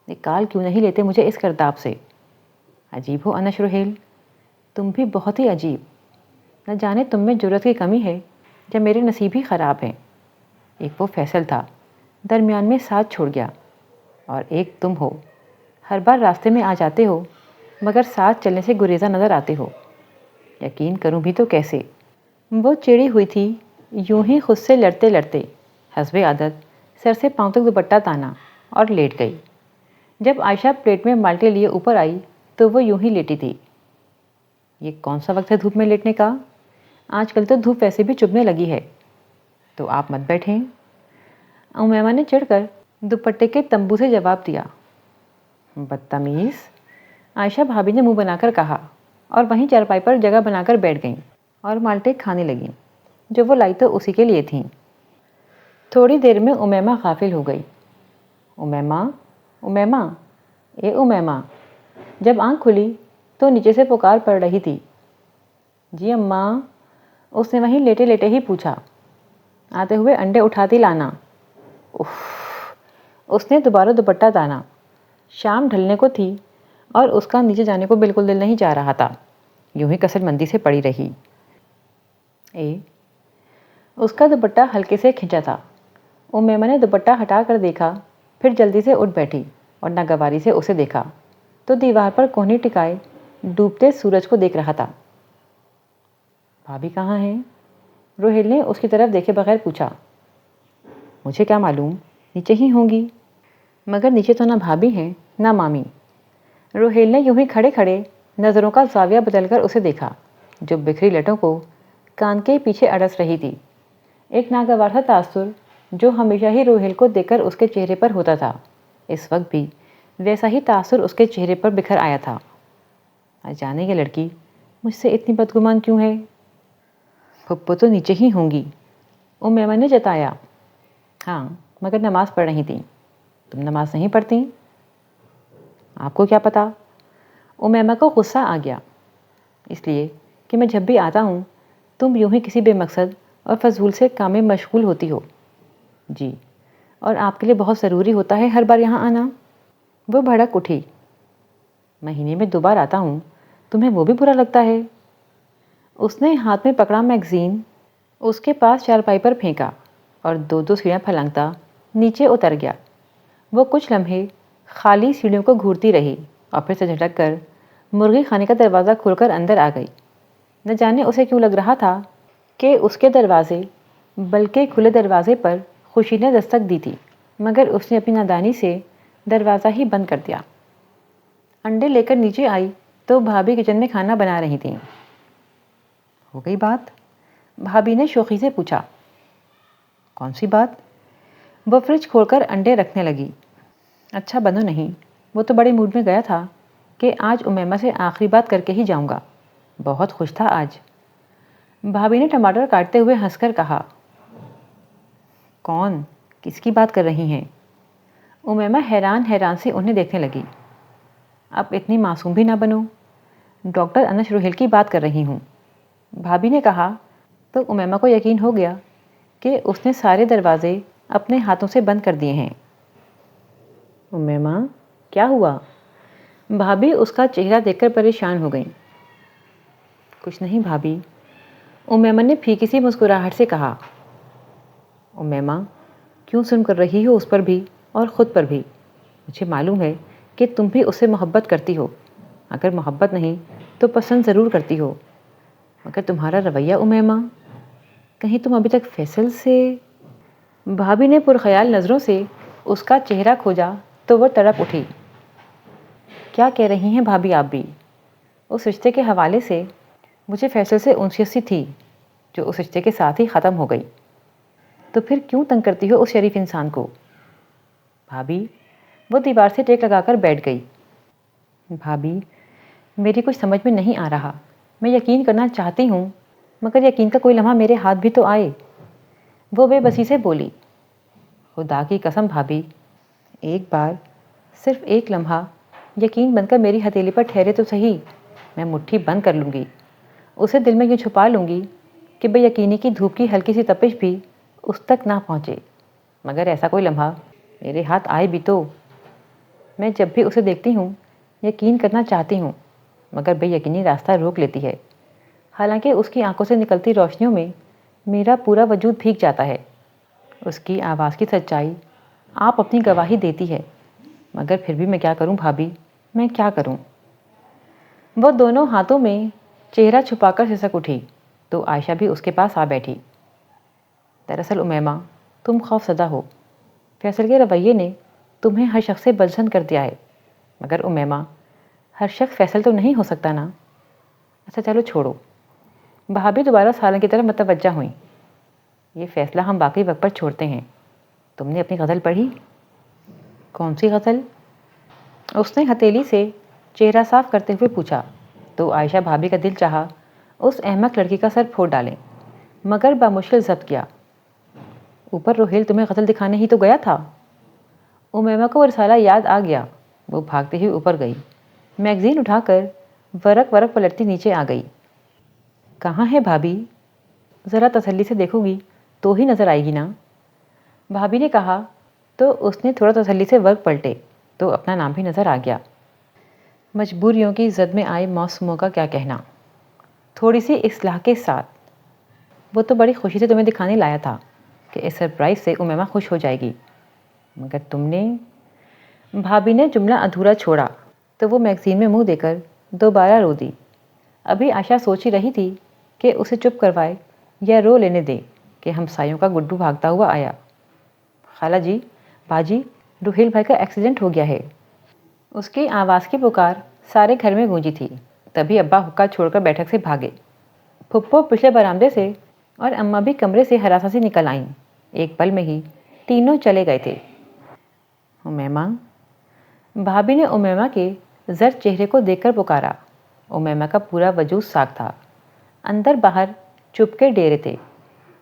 نکال کیوں نہیں لیتے مجھے اس گرداب سے؟ عجیب ہو انش رحیل، تم بھی بہت ہی عجیب۔ نہ جانے تم میں جرأت کی کمی ہے یا میرے نصیب ہی خراب ہیں۔ ایک وہ فیصل تھا، درمیان میں ساتھ چھوڑ گیا، اور ایک تم ہو، ہر بار راستے میں آ جاتے ہو مگر ساتھ چلنے سے گریزہ نظر آتے ہو۔ یقین کروں بھی تو کیسے؟ وہ چڑی ہوئی تھی، یوں ہی خود سے لڑتے لڑتے حسب عادت سر سے پاؤں تک دوپٹہ تانا اور لیٹ گئی۔ جب عائشہ پلیٹ میں مالٹے لیے اوپر آئی تو وہ یوں ہی لیٹی تھی۔ یہ کون سا وقت ہے دھوپ میں لیٹنے کا؟ آج کل تو دھوپ ویسے بھی چبھنے لگی ہے، تو آپ مت بیٹھیں۔ امیمہ نے چڑھ کر دوپٹے کے تمبو سے جواب دیا۔ بدتمیز، عائشہ بھابھی نے منہ بنا کر کہا، اور وہیں چارپائی پر جگہ بنا کر بیٹھ گئیں اور مالٹے کھانے لگیں، جو وہ لائی تو اسی کے لیے تھیں۔ تھوڑی دیر میں امیمہ غافل ہو گئی۔ امیمہ، امیمہ، اے امیمہ۔ جب آنکھ کھلی تو نیچے سے پکار پڑ رہی تھی۔ جی اماں، اس نے وہیں لیٹے لیٹے ہی پوچھا۔ آتے ہوئے انڈے اٹھاتی لانا۔ اف، اس نے دوبارہ دوپٹہ تانا۔ شام ڈھلنے کو تھی اور اس کا نیچے جانے کو بالکل دل نہیں چاہ رہا تھا، یوں ہی کسل مندی سے پڑی رہی۔ اس کا دوپٹہ ہلکے سے کھنچا تھا۔ امیمہ نے دوپٹہ ہٹا کر دیکھا، پھر جلدی سے اٹھ بیٹھی اور ناگواری سے اسے دیکھا تو دیوار پر کوہنی ٹکائے ڈوبتے سورج کو دیکھ رہا تھا۔ بھابھی کہاں ہیں؟ روہیل نے اس کی طرف دیکھے بغیر پوچھا۔ مجھے کیا معلوم، نیچے ہی ہوں گی، مگر نیچے تو نہ بھابھی ہیں نہ مامی۔ روہیل نے یوں ہی کھڑے کھڑے نظروں کا زاویہ بدل کر اسے دیکھا، جو بکھری لٹوں کو کان کے پیچھے اڑس رہی تھی۔ ایک ناگوار سا تاثر جو ہمیشہ ہی روہیل کو دیکھ کر اس کے چہرے پر ہوتا تھا، اس وقت بھی ویسا ہی تاثر اس کے چہرے پر بکھر آیا تھا۔ نہ جانے یہ لڑکی مجھ سے اتنی بدگمان کیوں ہے؟ پھپھو تو نیچے ہی ہوں گی، امیمہ نے جتایا۔ ہاں، مگر نماز پڑھ رہی تھیں۔ تم نماز نہیں پڑھتی؟ آپ کو کیا پتا؟ امیمہ کو غصہ آ گیا، اس لیے کہ میں جب بھی آتا ہوں تم یوں ہی کسی بے مقصد اور فضول سے کام میں مشغول ہوتی ہو۔ جی، اور آپ کے لیے بہت ضروری ہوتا ہے ہر بار یہاں آنا؟ وہ بھڑک اٹھی۔ مہینے میں 2 بار آتا ہوں، تمہیں وہ بھی برا لگتا ہے؟ اس نے ہاتھ میں پکڑا میگزین اس کے پاس چارپائی پر پھینکا اور 2 سیڑھیاں پھلانگتا نیچے اتر گیا۔ وہ کچھ لمحے خالی سیڑھیوں کو گھورتی رہی اور پھر سے جھٹک کر مرغی خانے کا دروازہ کھول کر اندر آ گئی۔ نہ جانے اسے کیوں لگ رہا تھا کہ اس کے دروازے بلکہ کھلے دروازے پر خوشی نے دستک دی تھی، مگر اس نے اپنی نادانی سے دروازہ ہی بند کر دیا۔ انڈے لے کر نیچے آئی تو بھابھی کچن میں کھانا بنا رہی تھیں۔ ہو گئی بات؟ بھابھی نے شوخی سے پوچھا۔ کون سی بات؟ وہ فریج کھول کر انڈے رکھنے لگی۔ اچھا بنو نہیں، وہ تو بڑے موڈ میں گیا تھا کہ آج امیمہ سے آخری بات کر کے ہی جاؤں گا، بہت خوش تھا آج۔ بھابھی نے ٹماٹر کاٹتے ہوئے ہنس کر کہا۔ کون؟ کس کی بات کر رہی ہیں؟ امیمہ حیران حیران سے انہیں دیکھنے لگی۔ اب اتنی معصوم بھی نہ بنو، ڈاکٹر انش رحیل کی بات کر رہی ہوں، بھابھی نے کہا تو امیمہ کو یقین ہو گیا کہ اس نے سارے دروازے اپنے ہاتھوں سے بند کر دیے ہیں۔ امیمہ، کیا ہوا؟ بھابھی اس کا چہرہ دیکھ کر پریشان ہو گئیں۔ کچھ نہیں بھابھی، امیمہ نے پھیکی سی مسکراہٹ سے کہا۔ امیمہ، کیوں سن کر رہی ہو اس پر بھی اور خود پر بھی؟ مجھے معلوم ہے کہ تم بھی اس سے محبت کرتی ہو، اگر محبت نہیں تو پسند ضرور کرتی ہو، مگر تمہارا رویہ امیمہ۔ کہیں تم ابھی تک فیصل سے؟ بھابھی نے پرخیال نظروں سے اس کا چہرہ کھوجا تو وہ تڑپ اٹھی۔ کیا کہہ رہی ہیں بھابھی آپ بھی؟ اس رشتے کے حوالے سے مجھے فیصل سے انسیت سی تھی جو اس رشتے کے ساتھ ہی ختم ہو گئی۔ تو پھر کیوں تنگ کرتی ہو اس شریف انسان کو؟ بھابھی وہ دیوار سے ٹیک لگا کر بیٹھ گئی۔ بھابھی میری کچھ سمجھ میں نہیں آ رہا، میں یقین کرنا چاہتی ہوں مگر یقین کا کوئی لمحہ میرے ہاتھ بھی تو آئے۔ وہ بے بسی سے بولی۔ خدا کی قسم بھابھی، ایک بار، صرف ایک لمحہ یقین بن کر میری ہتھیلی پر ٹھہرے تو صحیح، میں مٹھی بند کر لوں گی، اسے دل میں یوں چھپا لوں گی کہ بے یقینی کی دھوپ کی ہلکی سی تپش بھی اس تک نہ پہنچے، مگر ایسا کوئی لمحہ میرے ہاتھ آئے بھی تو۔ میں جب بھی اسے دیکھتی ہوں یقین کرنا چاہتی ہوں مگر بے یقینی راستہ روک لیتی ہے، حالانکہ اس کی آنکھوں سے نکلتی روشنیوں میں میرا پورا وجود بھیگ جاتا ہے۔ اس کی آواز کی سچائی آپ اپنی گواہی دیتی ہے، مگر پھر بھی میں کیا کروں بھابھی، میں کیا کروں؟ وہ دونوں ہاتھوں میں چہرہ چھپا کر سسک اٹھی تو عائشہ بھی اس کے پاس آ بیٹھی۔ دراصل امیمہ تم خوف زدہ ہو، فیصل کے رویے نے تمہیں ہر شخص سے بدظن کر دیا ہے، مگر امیمہ ہر شخص فیصل تو نہیں ہو سکتا نا۔ اچھا چلو چھوڑو۔ بھابھی دوبارہ سالن کی طرف متوجہ ہوئیں۔ یہ فیصلہ ہم باقی وقت پر چھوڑتے ہیں، تم نے اپنی غزل پڑھی؟ کون سی غزل؟ اس نے ہتھیلی سے چہرہ صاف کرتے ہوئے پوچھا تو عائشہ بھابھی کا دل چاہا اس احمق لڑکی کا سر پھوڑ ڈالیں، مگر بامشکل ضبط کیا۔ اوپر روہیل تمہیں غزل دکھانے ہی تو گیا تھا۔ امیمہ کو وہ رسالہ یاد آ گیا، وہ بھاگتے ہوئے اوپر گئی، میگزین اٹھا کر ورق پلٹتی نیچے آ گئی۔ کہاں ہے بھابھی؟ ذرا تسلی سے دیکھو گی تو ہی نظر آئے گی نا، بھابھی نے کہا تو اس نے تھوڑا تسلی سے ورق پلٹے تو اپنا نام بھی نظر آ گیا۔ مجبوریوں کی زد میں آئے موسموں کا کیا کہنا، تھوڑی سی اصلاح کے ساتھ۔ وہ تو بڑی خوشی سے تمہیں دکھانے لایا تھا کہ اس سرپرائز سے امیمہ خوش ہو جائے گی، مگر تم نے۔ بھابھی نے جملہ ادھورا چھوڑا تو وہ میگزین میں منہ دے کر دوبارہ رو دی۔ ابھی عائشہ سوچ ہی رہی تھی کہ اسے چپ کروائے یا رو لینے دے کہ ہمسایوں کا گڈو بھاگتا ہوا آیا۔ خالہ جی، باجی، روہیل بھائی کا ایکسیڈنٹ ہو گیا ہے۔ اس کی آواز کی پکار سارے گھر میں گونجی تھی، تبھی ابا حکا چھوڑ کر بیٹھک سے بھاگے۔ پھپھو پچھلے برآمدے سے اور اماں بھی کمرے سے ہراساں سی نکل آئیں، ایک پل میں ہی تینوں چلے گئے تھے۔ امیمہ، بھابھی نے امیمہ کے زرد چہرے کو دیکھ کر پکارا۔ امیمہ کا پورا وجود ساکھ تھا، اندر باہر چپ کے ڈیرے تھے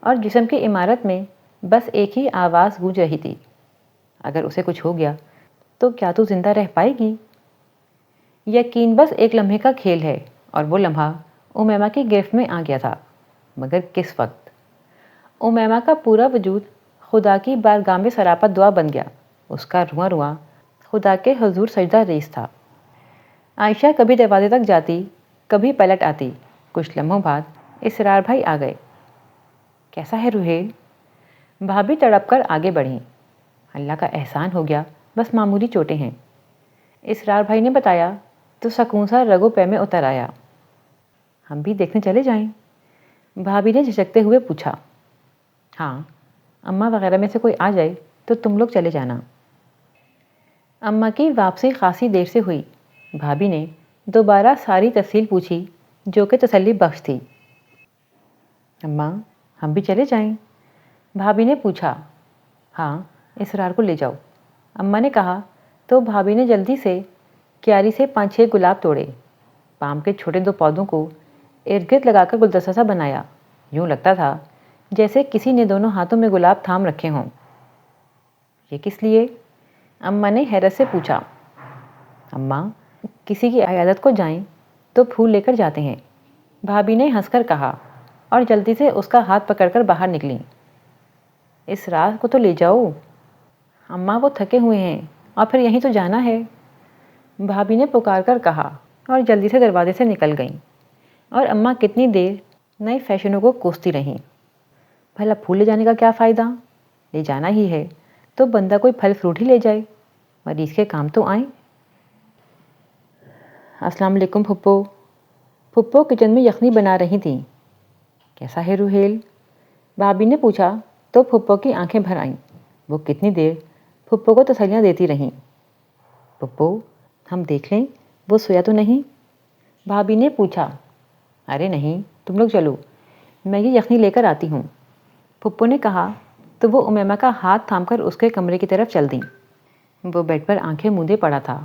اور جسم کی عمارت میں بس ایک ہی آواز گونج رہی تھی، اگر اسے کچھ ہو گیا تو کیا تو زندہ رہ پائے گی؟ یقین بس ایک لمحے کا کھیل ہے اور وہ لمحہ امیمہ کی گرفت میں آ گیا تھا، مگر کس وقت؟ امیمہ کا پورا وجود خدا کی بارگاہ میں سراپا دعا بن گیا، اس کا رواں رواں خدا کے حضور سجدہ ریز تھا۔ عائشہ کبھی دروازے تک جاتی، کبھی پلٹ آتی۔ کچھ لمحوں بعد اسرار بھائی آ گئے۔ کیسا ہے روہیل؟ بھابھی تڑپ کر آگے بڑھیں۔ اللہ کا احسان ہو گیا، بس معمولی چوٹیں ہیں، اسرار بھائی نے بتایا تو سکون سا رگو پے میں اتر آیا۔ ہم بھی دیکھنے چلے جائیں؟ بھابھی نے جھجکتے ہوئے پوچھا۔ ہاں، اماں وغیرہ میں سے کوئی آ جائے تو تم لوگ چلے جانا۔ اماں کی واپسی خاصی دیر سے ہوئی۔ بھابھی نے دوبارہ ساری تفصیل پوچھی جو کہ تسلی بخش تھی۔ اماں، ہم بھی چلے جائیں؟ بھابھی نے پوچھا۔ ہاں، اسرار کو لے جاؤ، اماں نے کہا تو بھابھی نے جلدی سے کیاری سے 5-6 گلاب توڑے، پام کے چھوٹے 2 پودوں کو ارد گرد لگا کر گلدستہ سا بنایا، یوں لگتا تھا جیسے کسی نے دونوں ہاتھوں میں گلاب تھام رکھے ہوں۔ یہ کس لیے؟ اماں نے حیرت سے پوچھا۔ اماں، کسی کی عیادت کو جائیں تو پھول لے کر جاتے ہیں، بھابھی نے ہنس کر کہا اور جلدی سے اس کا ہاتھ پکڑ کر باہر نکلیں۔ اسرار کو تو لے جاؤ اماں، وہ تھکے ہوئے ہیں اور پھر یہیں تو جانا ہے، بھابھی نے پکار کر کہا اور جلدی سے دروازے سے نکل گئیں۔ اور اماں کتنی دیر نئے فیشنوں کو کوستی رہیں۔ بھلا پھول لے جانے کا کیا فائدہ؟ لے جانا ہی ہے تو بندہ کوئی پھل فروٹ ہی لے جائے، مریض کے کام تو آئیں۔ السلام علیکم پھپھو۔ پھپھو کچن میں یخنی بنا رہی تھیں۔ کیسا ہے روہیل؟ بھابھی نے پوچھا تو پھپھو کی آنکھیں بھر آئیں۔ وہ کتنی دیر پھپھو کو تسلیاں دیتی رہیں۔ پھپھو ہم دیکھ لیں وہ سویا تو نہیں؟ بھابھی نے پوچھا۔ ارے نہیں، تم لوگ چلو، میں یہ یخنی لے کر آتی ہوں، پھپھو نے کہا تو وہ امیمہ کا ہاتھ تھام کر اس کے کمرے کی طرف چل دیں۔ وہ بیڈ پر آنکھیں موندے پڑا تھا۔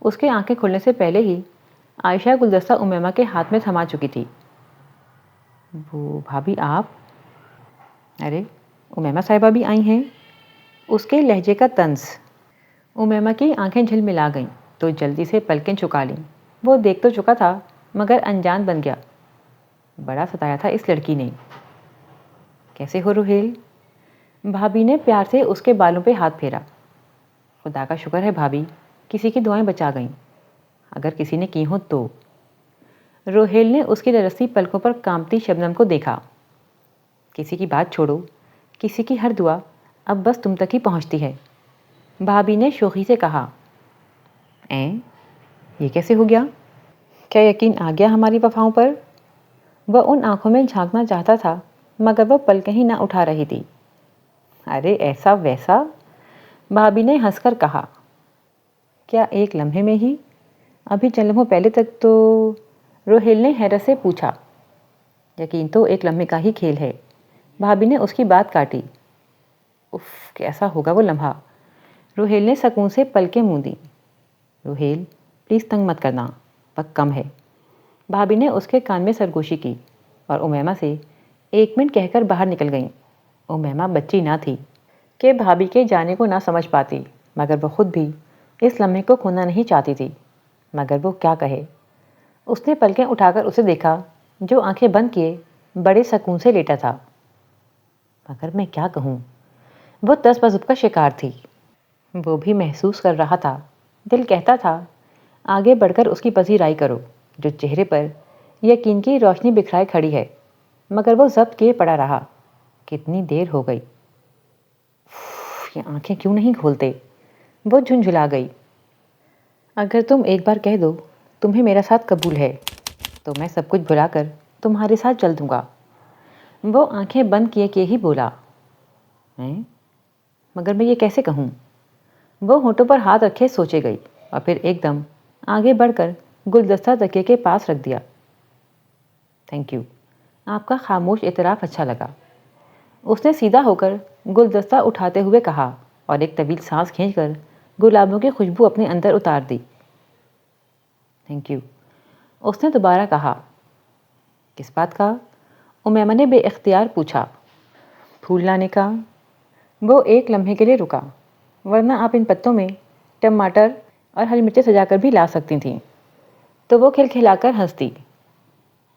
اس کے آنکھیں کھلنے سے پہلے ہی عائشہ گلدستہ امیمہ کے ہاتھ میں تھما چکی تھی۔ وہ بھابھی آپ؟ ارے امیمہ صاحبہ بھی آئی ہیں؟ اس کے لہجے کا طنز۔ امیمہ کی آنکھیں جھلملا گئیں تو جلدی سے پلکیں چکا لیں۔ وہ دیکھ تو چکا تھا مگر انجان بن گیا۔ بڑا ستایا تھا اس لڑکی نے۔ کیسے ہو روہیل؟ بھابھی نے پیار سے اس کے بالوں پہ ہاتھ پھیرا۔ خدا کا شکر ہے بھابھی، کسی کی دعائیں بچا گئیں، اگر کسی نے کی ہوں تو۔ روہیل نے اس کی لرزتی پلکوں پر کانپتی شبنم کو دیکھا۔ کسی کی بات چھوڑو، کسی کی ہر دعا اب بس تم تک ہی پہنچتی ہے، بھابھی نے شوخی سے کہا۔ یہ کیسے ہو گیا؟ کیا یقین آ گیا ہماری وفاؤں پر؟ وہ ان آنکھوں میں جھانکنا چاہتا تھا مگر وہ پلکیں ہی نہ اٹھا رہی تھی۔ ارے ایسا ویسا، بھابھی نے ہنس کر کہا۔ کیا ایک لمحے میں ہی؟ ابھی چند لمحوں پہلے تک تو، روہیل نے حیرت سے پوچھا۔ یقین تو ایک لمحے کا ہی کھیل ہے، بھابھی نے اس کی بات کاٹی۔ اف کیسا ہوگا وہ لمحہ؟ روہیل نے سکون سے پلکیں موندی۔ روہیل پلیز تنگ مت کرنا، وقت کم ہے، بھابھی نے اس کے کان میں سرگوشی کی اور امیمہ سے 1 منٹ کہہ کر باہر نکل گئیں۔ امیمہ بچی نہ تھی کہ بھابھی کے جانے کو نہ سمجھ پاتی، مگر وہ خود بھی اس لمحے کو کھونا نہیں چاہتی تھی، مگر وہ کیا کہے۔ اس نے پلکیں اٹھا کر اسے دیکھا جو آنکھیں بند کیے بڑے سکون سے لیٹا تھا۔ مگر میں کیا کہوں، وہ تذبذب کا شکار تھی۔ وہ بھی محسوس کر رہا تھا، دل کہتا تھا آگے بڑھ کر اس کی پذیرائی کرو جو چہرے پر یقین کی روشنی بکھرائے کھڑی ہے، مگر وہ ضبط کیے پڑا رہا۔ کتنی دیر ہو گئی، یہ آنکھیں کیوں نہیں کھولتے؟ وہ جھنجھلا گئی۔ اگر تم ایک بار کہہ دو تمہیں میرا ساتھ قبول ہے تو میں سب کچھ بھلا کر تمہارے ساتھ چل دوں گا، وہ آنکھیں بند کیے ہی بولا۔ مگر میں یہ کیسے کہوں؟ وہ ہونٹوں پر ہاتھ رکھے سوچے گئی اور پھر ایک دم آگے بڑھ کر گلدستہ تکیے کے پاس رکھ دیا۔ تھینک یو، آپ کا خاموش اعتراف اچھا لگا، اس نے سیدھا ہو کر گلدستہ اٹھاتے ہوئے کہا اور ایک طویل سانس کھینچ کر گلابوں کی خوشبو اپنے اندر اتار دی۔ تھینک یو، اس نے دوبارہ کہا۔ کس بات کا؟ امیمہ نے بے اختیار پوچھا۔ پھول لانے کا۔ وہ ایک لمحے کے لیے رکا، ورنہ آپ ان پتوں میں ٹماٹر اور ہری مرچیں سجا کر بھی لا سکتی تھیں، تو وہ کھلکھلا کر ہنس دی۔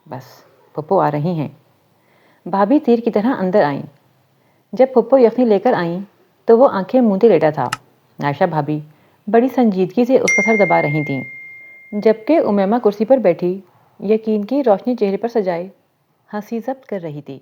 بس پھپھو آ رہی ہیں، بھابھی تیر کی طرح اندر آئیں۔ جب پھپھو یخنی لے کر آئیں تو وہ آنکھیں موندے لیٹا تھا۔ عائشہ بھابھی بڑی سنجیدگی سے اس کا سر دبا رہی تھیں، جبکہ امیمہ کرسی پر بیٹھی یقین کی روشنی چہرے پر سجائے ہنسی ضبط کر رہی تھی۔